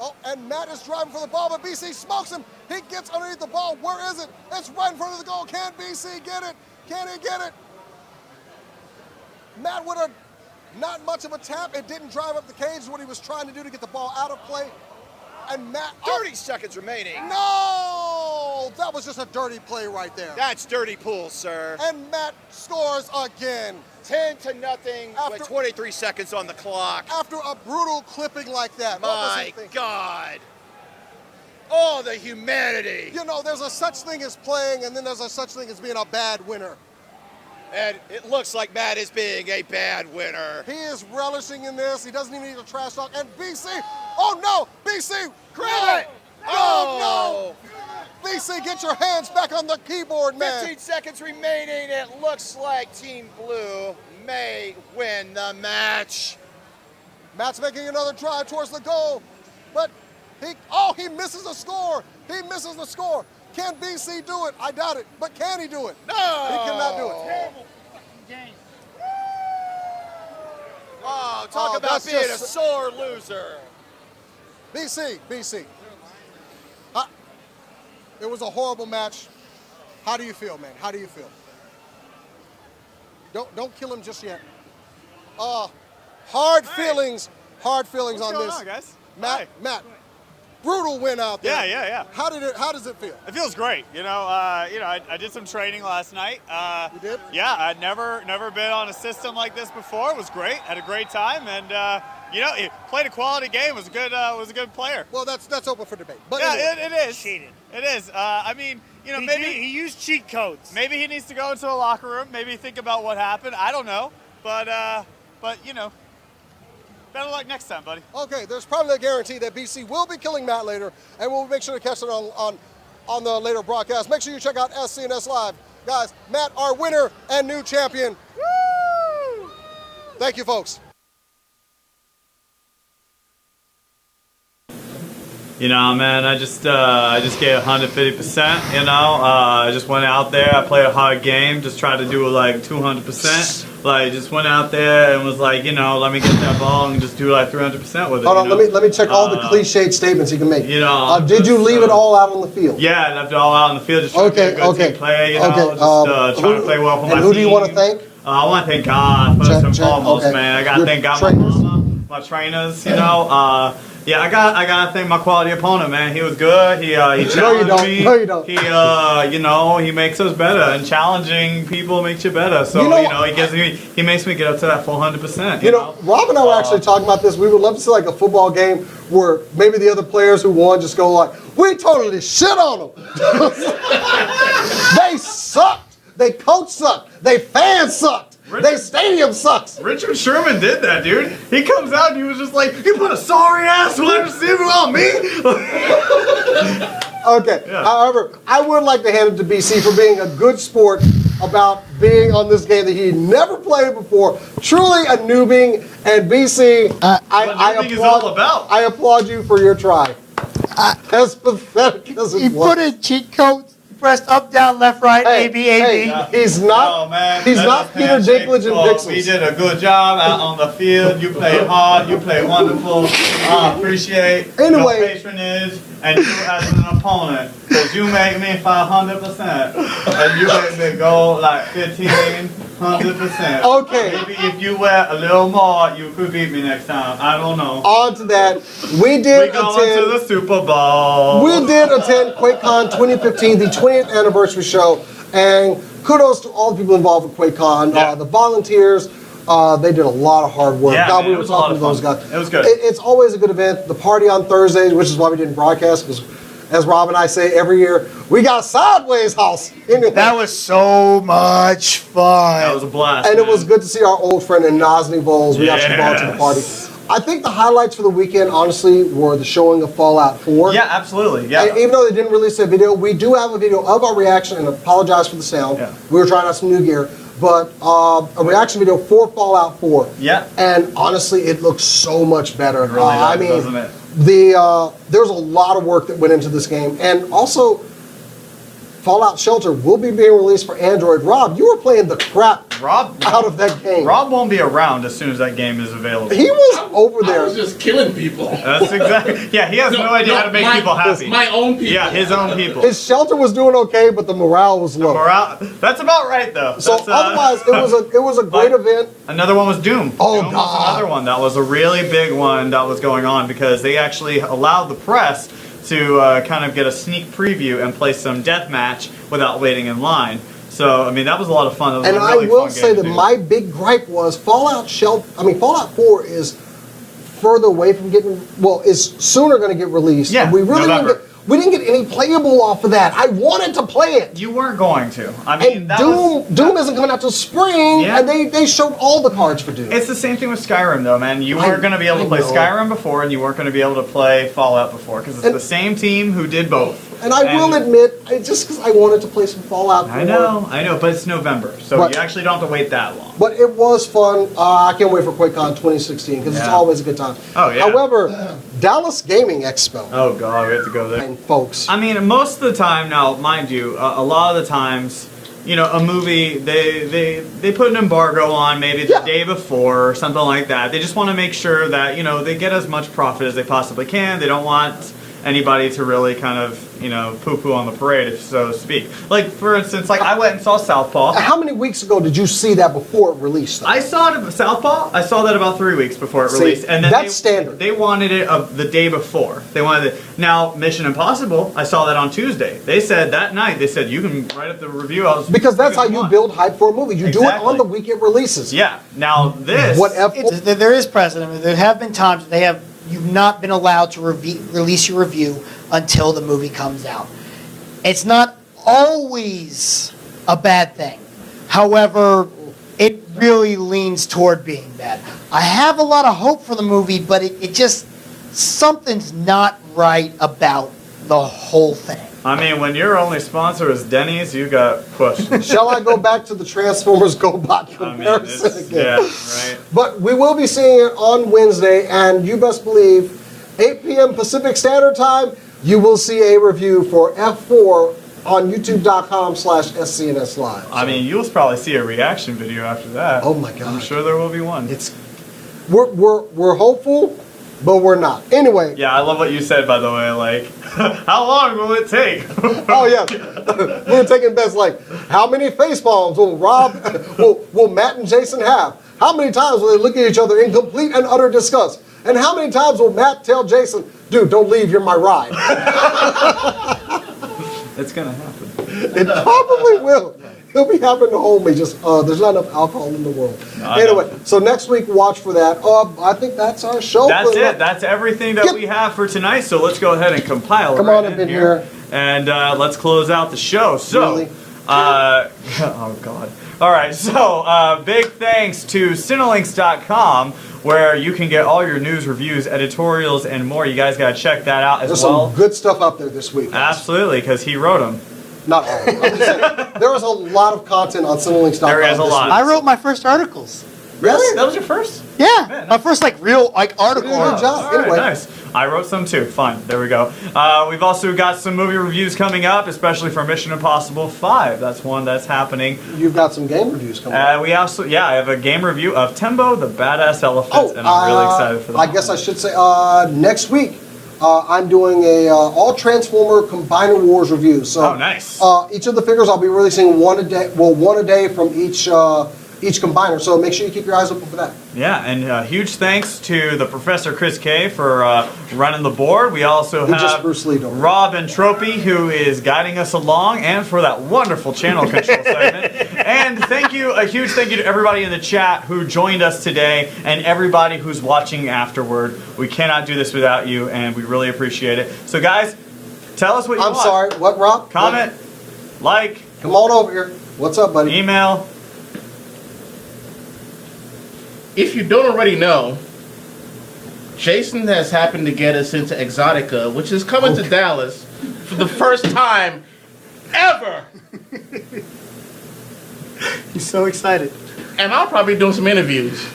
Oh, and Matt is driving for the ball, but BC smokes him. He gets underneath the ball. Where is it? It's right in front of the goal. Can BC get it? Can he get it? Matt with a not much of a tap. It didn't drive up the cage, what he was trying to do to get the ball out of play. And Matt... 30 seconds remaining. No! That was just a dirty play right there. That's dirty pool, sir. And Matt scores again. 10-0 with 23 seconds on the clock. After a brutal clipping like that. What was he My thinking? God. Oh, the humanity. You know, there's a such thing as playing, and then there's a such thing as being a bad winner. And it looks like Matt is being a bad winner. He is relishing in this. He doesn't even need a trash talk. And BC, oh no, BC, Credit. Oh no. BC, get your hands back on the keyboard, man. 15 seconds remaining. It looks like Team Blue may win the match. Matt's making another drive towards the goal, but he misses the score. He misses the score. Can BC do it? I doubt it, but can he do it? No. He cannot do it. Terrible game. Oh, talk about that's being a just- sore loser. BC. It was a horrible match. How do you feel, man? How do you feel? Don't kill him just yet. Hard feelings on What's going this. on, guys? Matt, brutal win out there. Yeah. How does it feel? It feels great. I did some training last night. You did? Yeah, I'd never been on a system like this before. It was great. Had a great time, and he played a quality game. Was a good player. Well, that's open for debate. But yeah, anyway. it is. Cheated. It is. Maybe he used cheat codes. Maybe he needs to go into a locker room. Maybe think about what happened. I don't know, but better luck next time, buddy. Okay, there's probably a guarantee that BC will be killing Matt later, and we'll make sure to catch it on the later broadcast. Make sure you check out SCNS Live. Guys, Matt, our winner and new champion. Woo! Thank you, folks. Man, I just gave 150%, I just went out there, I played a hard game, just tried to do like 200%. Like, just went out there and was like, let me get that ball and just do like 300% with it. Hold on, let me check all the cliched statements he can make. Did you leave it all out on the field? Yeah, I left it all out on the field, just trying to be a good team player, just trying to play well for my team. And who do you want to thank? I want to thank God first and foremost, man. I got to thank God, my mama, my trainers, Yeah, I gotta thank my quality opponent, man. He was good. He challenged me. No, you don't. He makes us better, and challenging people makes you better. So he makes me get up to that 400%. Rob and I were actually talking about this. We would love to see like a football game where maybe the other players who won just go like, "We totally shit on them. They sucked. They coach sucked. They fans sucked. They stadium sucks." Richard Sherman did that, dude. He comes out and he was just like, "You put a sorry ass wide receiver on me." Okay. Yeah. However, I would like to hand it to BC for being a good sport about being on this game that he never played before. Truly a newbie. And BC, I applaud you for your try. As pathetic as it was. He put in cheat codes. Pressed up, down, left, right, A, B, A, B. He's not Peter Dinklage and Pixels. He did a good job out on the field. You played hard. You played wonderful. I appreciate your patronage and you as an opponent. Because you make me 500%. And you make me go like 1,500%. Okay. Maybe if you wear a little more, you could beat me next time. I don't know. On to that. We did attend to the Super Bowl. We did attend Quakecon 2015, the 20th anniversary show. And kudos to all the people involved with Quakecon. The volunteers. They did a lot of hard work. Yeah, we were talking to those guys. It was good. It's always a good event. The party on Thursdays, which is why we didn't broadcast, because as Rob and I say every year, we got Sideways House. That was so much fun. That was a blast. And it was good to see our old friend in Nosny Bowles. We actually brought to the party. I think the highlights for the weekend, honestly, were the showing of Fallout 4. Yeah, absolutely. Yeah. And even though they didn't release a video, we do have a video of our reaction, and apologize for the sound. Yeah. We were trying out some new gear. But a reaction video for Fallout 4. Yeah. And honestly, it looks so much better. It really does, doesn't it? There's a lot of work that went into this game. And also, Fallout Shelter will be being released for Android. Rob, you were playing the crap out of that game. Rob won't be around as soon as that game is available. He was over there. I was just killing people. That's exactly. Yeah, he has no idea how to make people happy. My own people. Yeah, his own people. His Shelter was doing okay, but the morale was low. That's about right, though. So otherwise, it was a great event. Another one was Doom. Oh, Doom God. was another one that was a really big one that was going on because they actually allowed the press to kind of get a sneak preview and play some deathmatch without waiting in line. So, I mean, that was a lot of fun. That was And a really I will fun game say to that do. my big gripe was Fallout 4 is further away from is sooner going to get released. Yeah, we really November. we didn't get any playable off of that. I wanted to play it. You weren't going to. I mean, and Doom isn't coming out till spring, and they showed all the cards for Doom. It's the same thing with Skyrim, though, man. You weren't going to be able to play Skyrim before, and you weren't going to be able to play Fallout before, because it's the same team who did both. And I will admit, just because I wanted to play some Fallout 4. I know, but it's November, so you actually don't have to wait that long. But it was fun. I can't wait for QuakeCon 2016, because it's always a good time. Oh, yeah. However, Dallas Gaming Expo. Oh, God, we have to go there. And folks. I mean, most of the time, now, mind you, a lot of the times, a movie, they put an embargo on maybe the day before or something like that. They just want to make sure that, they get as much profit as they possibly can. They don't want anybody to really kind of, poo-poo on the parade, so to speak. Like, for instance, I went and saw Southpaw. How many weeks ago did you see that before it released? I saw it Southpaw. I saw that about 3 weeks before it released, and then that's standard. They wanted it the day before. They wanted it. Now, Mission Impossible. I saw that on Tuesday. They said that night. They said you can write up the review. Because that's how you build hype for a movie. You do it on the week it releases. Yeah. Now this. There is precedent. There have been times you've not been allowed to release your review until the movie comes out. It's not always a bad thing. However, it really leans toward being bad. I have a lot of hope for the movie, but it just, something's not right about the whole thing. I mean, when your only sponsor is Denny's, you got pushed. Shall I go back to the Transformers GoBot comparison again? Yeah, right. But we will be seeing it on Wednesday, and you best believe, 8 p.m. Pacific Standard Time, you will see a review for F4 on youtube.com/SCNS Live. I mean, you'll probably see a reaction video after that. Oh my God. I'm sure there will be one. We're hopeful, but we're not. Anyway. Yeah, I love what you said, by the way. Like, how long will it take? Oh yeah, we were taking bets like, how many face palms will Matt and Jason have? How many times will they look at each other in complete and utter disgust? And how many times will Matt tell Jason, dude, don't leave, you're my ride? It's gonna happen. It probably will. He'll be happy to hold me. Just there's not enough alcohol in the world. No, anyway, so next week watch for that. I think that's our show. That's it. That's everything that we have for tonight. So let's go ahead and compile. Come on up in here. And let's close out the show. So, Really? oh God. All right. So big thanks to Cinelinks.com, where you can get all your news, reviews, editorials, and more. You guys got to check that out as There's well. some good stuff up there this week. Guys. Absolutely, because he wrote them. Not all. I'm just saying, there was a lot of content on Cinelinks.com. There is a lot. I wrote my first articles. Really? That was your first? Yeah, Man, my first real article. Good job. All right, Anyway. nice. I wrote some too. Fine. There we go. We've also got some movie reviews coming up, especially for Mission Impossible 5. That's one that's happening. You've got some game reviews coming up. We also, I have a game review of Tembo, the Badass Elephant, and I'm really excited for that. I guess I should say next week. I'm doing a all Transformer Combiner Wars review. So, nice. Each of the figures I'll be releasing one a day. Well, one a day from each combiner. So make sure you keep your eyes open for that. Yeah, and huge thanks to the Professor Chris K for running the board. We also have Bruce Lee, don't we? Rob Entropy, who is guiding us along, and for that wonderful channel control segment. And a huge thank you to everybody in the chat who joined us today, and everybody who's watching afterward. We cannot do this without you, and we really appreciate it. So guys, tell us what you want. I'm sorry, what, Rob? Comment, like. Come on over here. What's up, buddy? Email. If you don't already know, Jason has happened to get us into Exotica, which is coming to Dallas for the first time ever. He's so excited. And I'll probably be doing some interviews.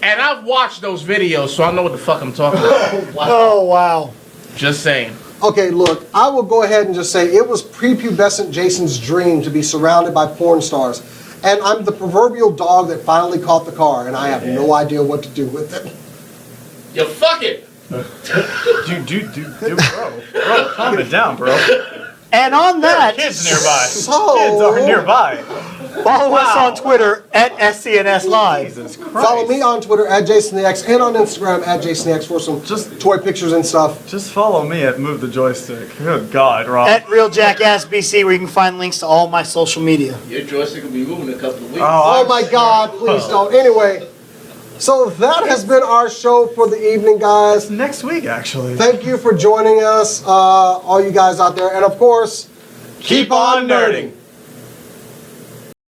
And I've watched those videos, so I know what the fuck I'm talking about. Oh, wow. Just saying. Okay, look, I will go ahead and just say it was prepubescent Jason's dream to be surrounded by porn stars. And I'm the proverbial dog that finally caught the car, and I have no idea what to do with it. You fuck it. Bro, calm it down, bro. And on that, Kids nearby. So- Kids are nearby. follow us on Twitter at SCNS Live. Jesus Christ. Follow me on Twitter at JasonTheX and on Instagram at JasonTheX for some toy pictures and stuff. Just follow me at Move the Joystick. Good God, Rob. At Real Jackass BC, where you can find links to all my social media. Your joystick will be moving in a couple of weeks. Oh my God, please don't. Anyway, so that has been our show for the evening, guys. Next week, actually. Thank you for joining us, all you guys out there. And of course, Keep on nerding.